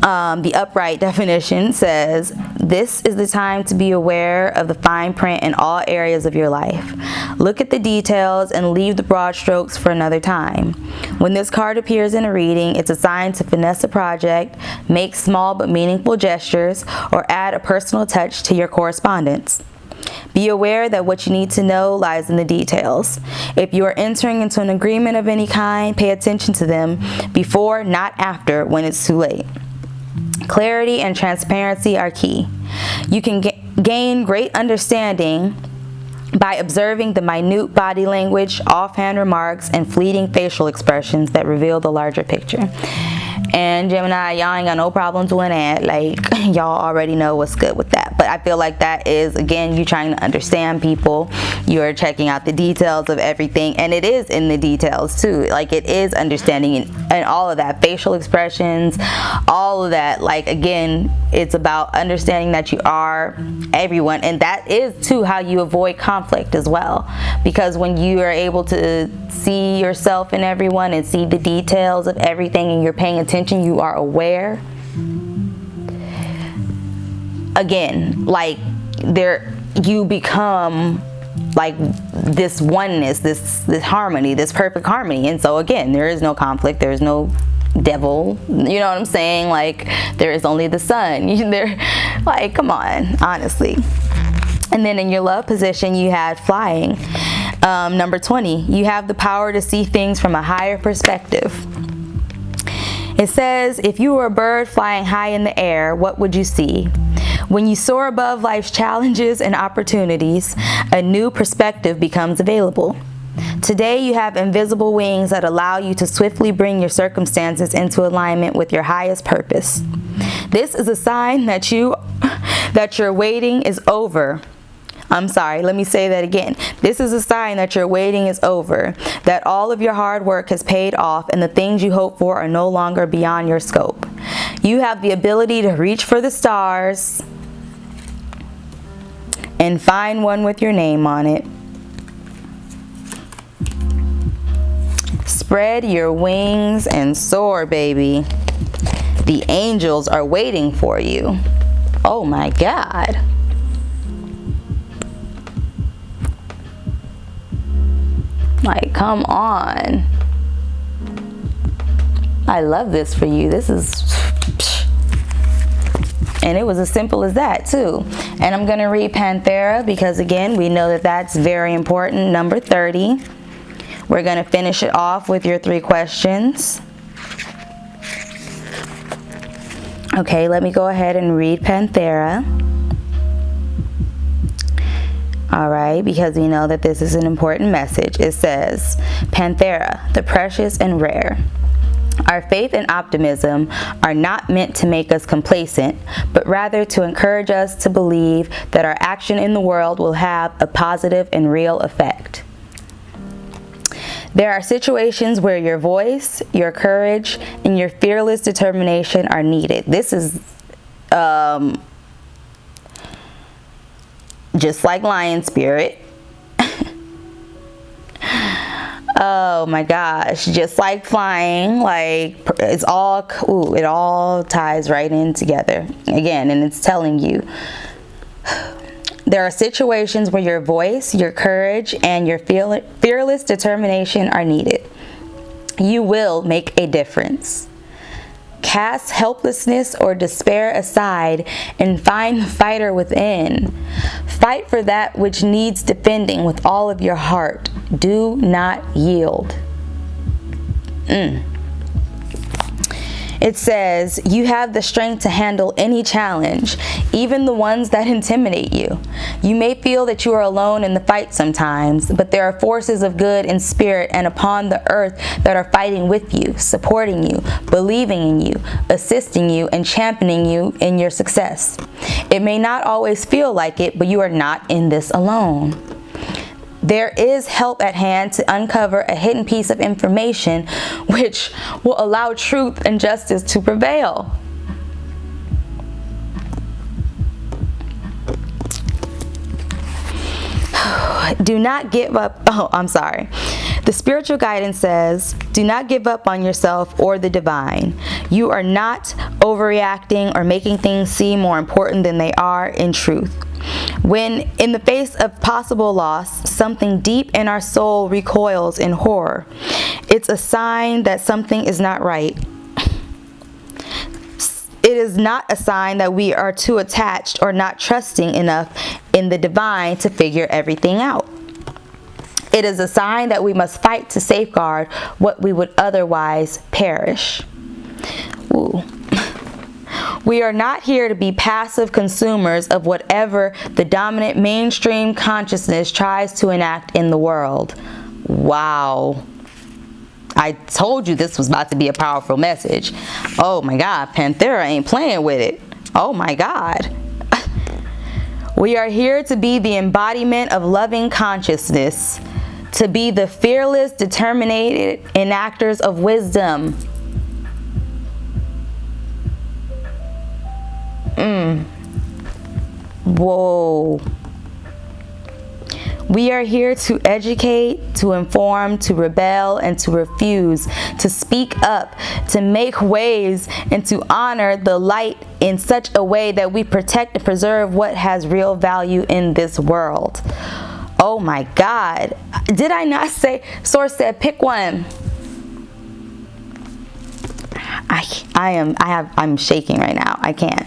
A: the upright definition says, this is the time to be aware of the fine print in all areas of your life. Look at the details and leave the broad strokes for another time. When this card appears in a reading, it's a sign to finesse a project, make small but meaningful gestures, or add a personal touch to your correspondence. Be aware that what you need to know lies in the details. If you are entering into an agreement of any kind, pay attention to them before, not after, when it's too late. Clarity and transparency are key. You can gain great understanding by observing the minute body language, offhand remarks, and fleeting facial expressions that reveal the larger picture. And Gemini, y'all ain't got no problem doing that. Like, y'all already know what's good with that. But I feel like that is, again, you trying to understand people. You're checking out the details of everything. And it is in the details, too. Like, it is understanding and all of that. Facial expressions, all of that. Like, again, it's about understanding that you are everyone. And that is, too, how you avoid conflict as well. Because when you are able to see yourself in everyone and see the details of everything and you're paying attention, you are aware. Again, like, you become like this oneness, this harmony, this perfect harmony. And so again, there is no conflict, there is no devil, you know what I'm saying? Like, there is only the sun. Like, come on, honestly. And then in your love position, you had flying. Number 20, you have the power to see things from a higher perspective. It says, if you were a bird flying high in the air, what would you see? When you soar above life's challenges and opportunities, a new perspective becomes available. Today, you have invisible wings that allow you to swiftly bring your circumstances into alignment with your highest purpose. This is a sign that your waiting is over. I'm sorry, let me say that again. This is a sign that your waiting is over, that all of your hard work has paid off, and the things you hope for are no longer beyond your scope. You have the ability to reach for the stars and find one with your name on it. Spread your wings and soar, baby. The angels are waiting for you. Oh my God. Like, come on. I love this for you. This is, and it was as simple as that too. And I'm going to read Panthera because, again, we know that that's very important. Number 30. We're going to finish it off with your 3 questions. Okay, let me go ahead and read Panthera. All right, because we know that this is an important message. It says, Panthera, the precious and rare. Our faith and optimism are not meant to make us complacent, but rather to encourage us to believe that our action in the world will have a positive and real effect. There are situations where your voice, your courage, and your fearless determination are needed. This is just like lion spirit. Oh my gosh, just like flying, like it's all, ooh, it all ties right in together again. And it's telling you there are situations where your voice, your courage, and your fearless determination are needed. You will make a difference. Cast helplessness or despair aside and find the fighter within. Fight for that which needs defending with all of your heart. Do not yield. It says, you have the strength to handle any challenge, even the ones that intimidate you. You may feel that you are alone in the fight sometimes, but there are forces of good in spirit and upon the earth that are fighting with you, supporting you, believing in you, assisting you, and championing you in your success. It may not always feel like it, but you are not in this alone. There is help at hand to uncover a hidden piece of information which will allow truth and justice to prevail. Do not give up. The spiritual guidance says, do not give up on yourself or the divine. You are not overreacting or making things seem more important than they are in truth. When, in the face of possible loss, something deep in our soul recoils in horror, it's a sign that something is not right. It is not a sign that we are too attached or not trusting enough in the divine to figure everything out. It is a sign that we must fight to safeguard what we would otherwise perish. Ooh. We are not here to be passive consumers of whatever the dominant mainstream consciousness tries to enact in the world. Wow. I told you this was about to be a powerful message. Oh my God, Panthera ain't playing with it. Oh my God. We are here to be the embodiment of loving consciousness, to be the fearless, determined enactors of wisdom. Whoa. We are here to educate, to inform, to rebel, and to refuse, to speak up, to make waves, and to honor the light in such a way that we protect and preserve what has real value in this world. Oh my God. Did I not say? Source said pick one. I'm shaking right now. I can't.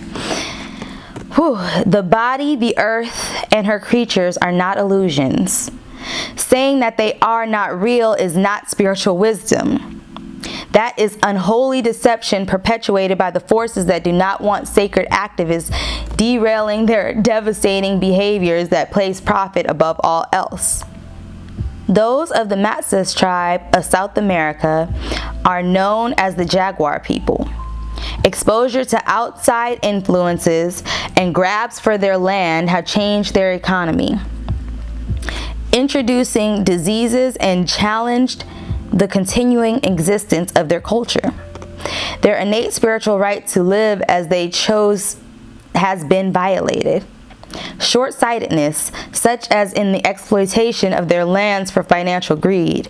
A: Whew. The body, the earth, and her creatures are not illusions. Saying that they are not real is not spiritual wisdom. That is unholy deception perpetuated by the forces that do not want sacred activists derailing their devastating behaviors that place profit above all else. Those of the Matses tribe of South America are known as the Jaguar people. Exposure to outside influences and grabs for their land have changed their economy, introducing diseases and challenged the continuing existence of their culture. Their innate spiritual right to live as they chose has been violated. Short-sightedness, such as in the exploitation of their lands for financial greed,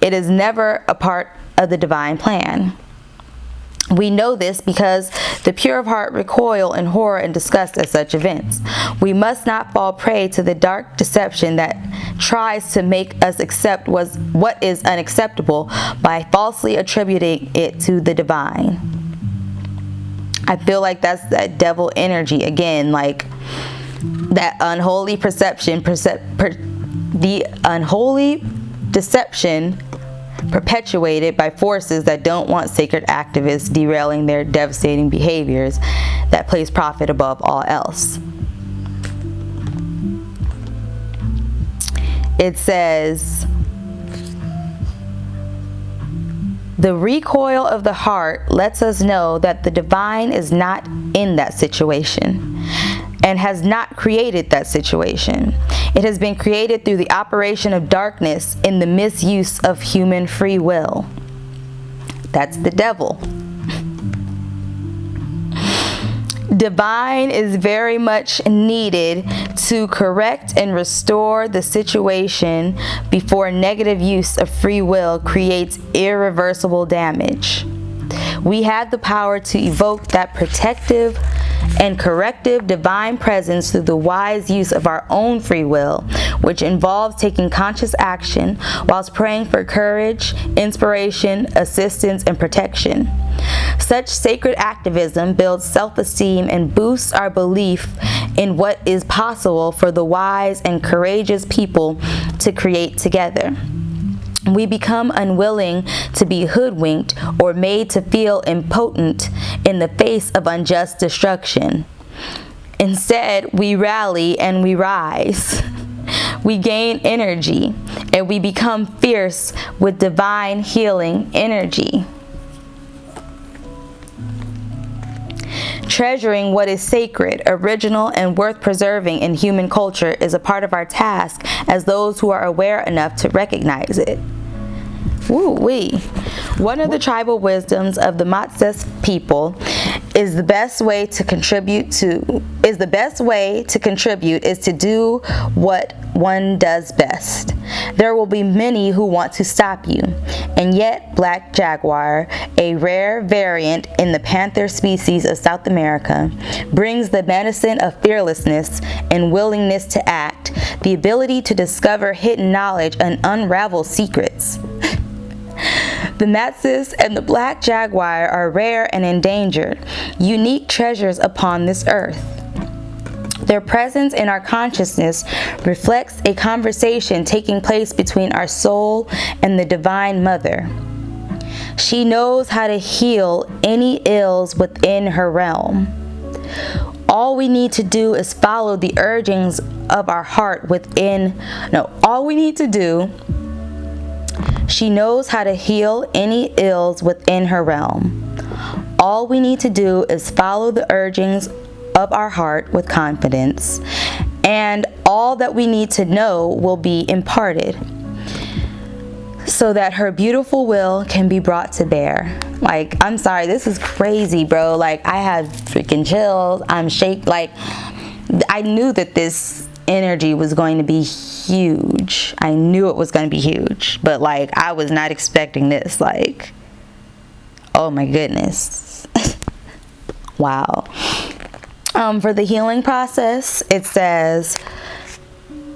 A: it is never a part of the divine plan. We know this because the pure of heart recoil in horror and disgust at such events. We must not fall prey to the dark deception that tries to make us accept what is unacceptable by falsely attributing it to the divine. I feel like that's that devil energy again, like that unholy perception, the unholy deception perpetuated by forces that don't want sacred activists derailing their devastating behaviors that place profit above all else. It says, the recoil of the heart lets us know that the divine is not in that situation and has not created that situation. It has been created through the operation of darkness in the misuse of human free will. That's the devil. Divine is very much needed to correct and restore the situation before negative use of free will creates irreversible damage. We have the power to evoke that protective and corrective divine presence through the wise use of our own free will, which involves taking conscious action whilst praying for courage, inspiration, assistance, and protection. Such sacred activism builds self-esteem and boosts our belief in what is possible for the wise and courageous people to create together. We become unwilling to be hoodwinked or made to feel impotent in the face of unjust destruction. Instead, we rally and we rise. We gain energy and we become fierce with divine healing energy. Treasuring what is sacred, original, and worth preserving in human culture is a part of our task as those who are aware enough to recognize it. Woo-wee. One of the tribal wisdoms of the Matses people is the best way to contribute is to do what one does best. There will be many who want to stop you, and yet black jaguar, a rare variant in the panther species of South America, brings the medicine of fearlessness and willingness to act, the ability to discover hidden knowledge and unravel secrets. The Matses and the black jaguar are rare and endangered, unique treasures upon this earth. Their presence in our consciousness reflects a conversation taking place between our soul and the Divine Mother. She knows how to heal any ills within her realm. All we need to do is follow the urgings of our heart She knows how to heal any ills within her realm. All we need to do is follow the urgings of our heart with confidence, and all that we need to know will be imparted so that her beautiful will can be brought to bear. Like, I'm sorry, this is crazy, bro. Like, I had freaking chills. I'm shaking. Like, I knew that this energy was going to be huge. I knew it was going to be huge, but like, I was not expecting this. Like, oh my goodness. Wow. For the healing process, it says,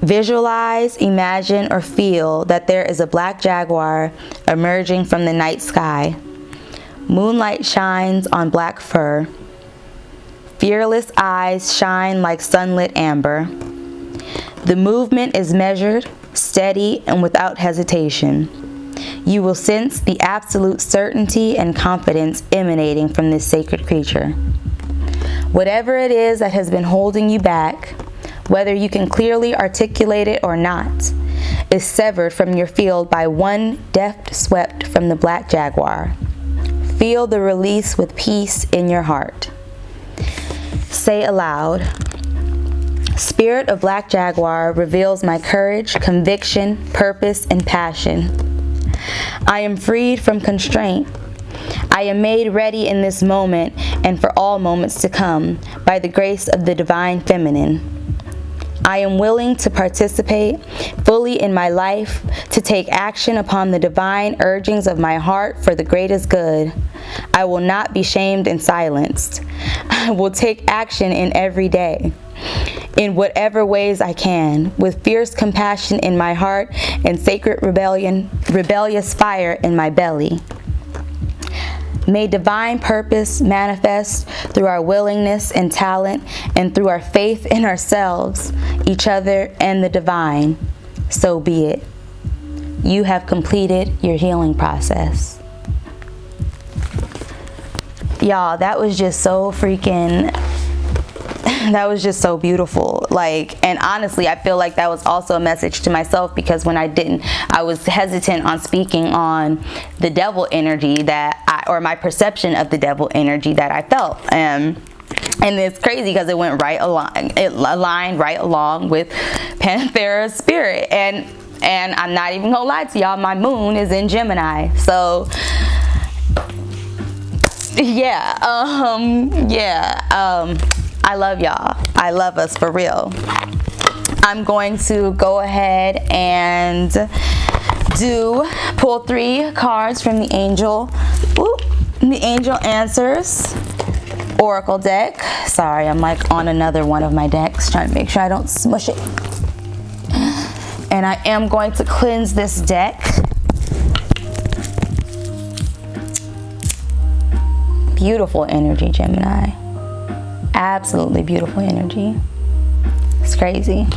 A: visualize, imagine, or feel that there is a black jaguar emerging from the night sky. Moonlight shines on black fur. Fearless eyes shine like sunlit amber. The movement is measured, steady, and without hesitation. You will sense the absolute certainty and confidence emanating from this sacred creature. Whatever it is that has been holding you back, whether you can clearly articulate it or not, is severed from your field by one deft sweep from the black jaguar. Feel the release with peace in your heart. Say aloud, Spirit of Black Jaguar reveals my courage, conviction, purpose, and passion. I am freed from constraint. I am made ready in this moment and for all moments to come by the grace of the Divine Feminine. I am willing to participate fully in my life, to take action upon the divine urgings of my heart for the greatest good. I will not be shamed and silenced. I will take action in every day, in whatever ways I can, with fierce compassion in my heart and sacred rebellious fire in my belly. May divine purpose manifest through our willingness and talent and through our faith in ourselves, each other, and the divine. So be it. You have completed your healing process. Y'all, that was just so freaking... that was just so beautiful. Like, and honestly, I feel like that was also a message to myself, because when I was hesitant on speaking on the devil energy or my perception of the devil energy that I felt. And it's crazy because it went right along, it aligned right along with Panthera's spirit. And I'm not even gonna lie to y'all, my moon is in Gemini. So I love y'all. I love us for real. I'm going to go ahead and pull 3 cards from the angel. The angel answers. oracle deck. Sorry, I'm like on another one of my decks trying to make sure I don't smush it. And I am going to cleanse this deck. Beautiful energy, Gemini. Absolutely beautiful energy. It's crazy.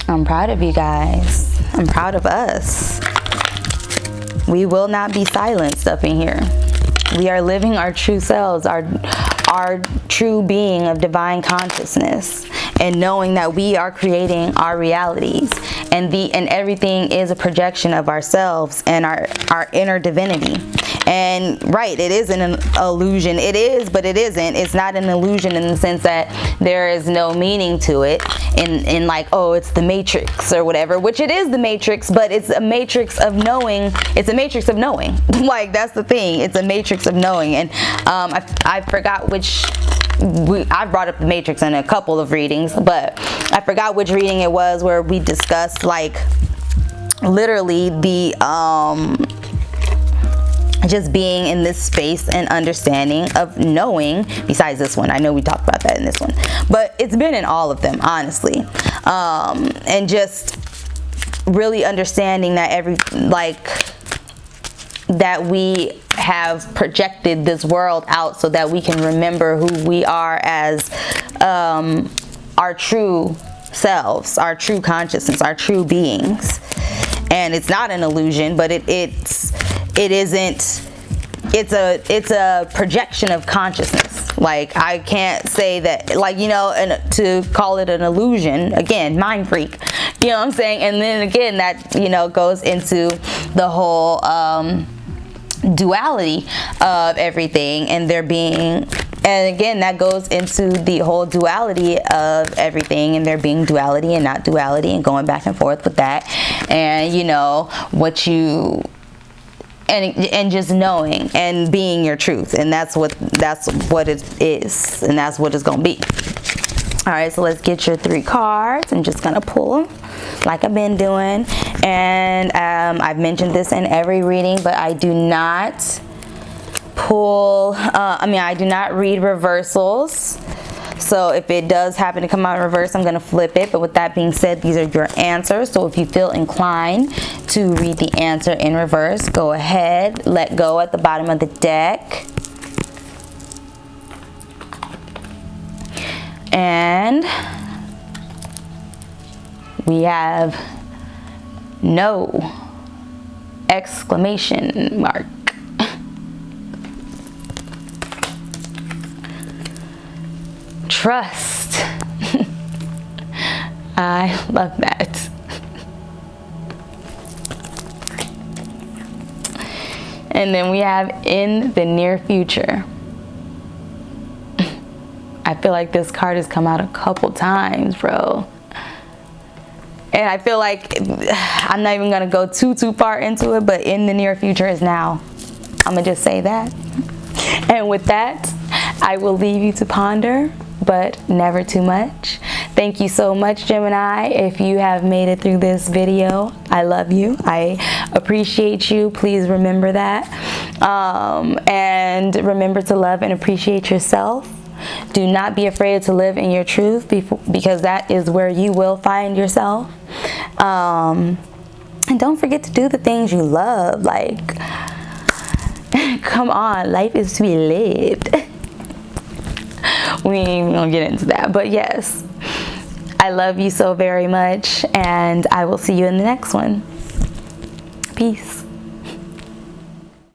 A: I'm proud of you guys. I'm proud of us. We will not be silenced up in here. We are living our true selves, our true being of divine consciousness, and knowing that we are creating our realities, and everything is a projection of ourselves and our inner divinity. And right, it is an illusion. It is, but it isn't. It's not an illusion in the sense that there is no meaning to it in like, oh, it's the matrix or whatever, which it is the matrix, but it's a matrix of knowing. It's a matrix of knowing. Like, that's the thing. It's a matrix of knowing. And I forgot which, I brought up the matrix in a couple of readings, but I forgot which reading it was where we discussed like literally the just being in this space and understanding of knowing. Besides this one, I know we talked about that in this one, but it's been in all of them, honestly. And just really understanding that that we have projected this world out so that we can remember who we are as our true selves, our true consciousness, our true beings. And it's not an illusion, but it's a projection of consciousness. Like, I can't say that, like, you know, and to call it an illusion, again, mind freak, you know what I'm saying? And then again, that, you know, goes into the whole duality of everything, and there being, and again, that goes into the whole duality of everything, and there being duality and not duality, and going back and forth with that. And, you know, what you, and just knowing and being your truth. And that's what it is, and that's what it's gonna be. All right, so let's get your 3 cards. I'm just gonna pull them like I've been doing. And I've mentioned this in every reading, but I do not pull, I do not read reversals. So if it does happen to come out in reverse, I'm going to flip it. But with that being said, these are your answers. So if you feel inclined to read the answer in reverse, go ahead, let go at the bottom of the deck. And we have no exclamation mark. Trust. I love that. And then we have in the near future. I feel like this card has come out a couple times, bro. And I feel like I'm not even gonna go too far into it, but in the near future is now. I'm gonna just say that. And with that, I will leave you to ponder, but never too much. Thank you so much, Gemini. If you have made it through this video, I love you. I appreciate you. Please remember that. And remember to love and appreciate yourself. Do not be afraid to live in your truth, because that is where you will find yourself. And don't forget to do the things you love. Like, come on, life is to be lived. We ain't even gonna get into that, but yes, I love you so very much, and I will see you in the next one. Peace.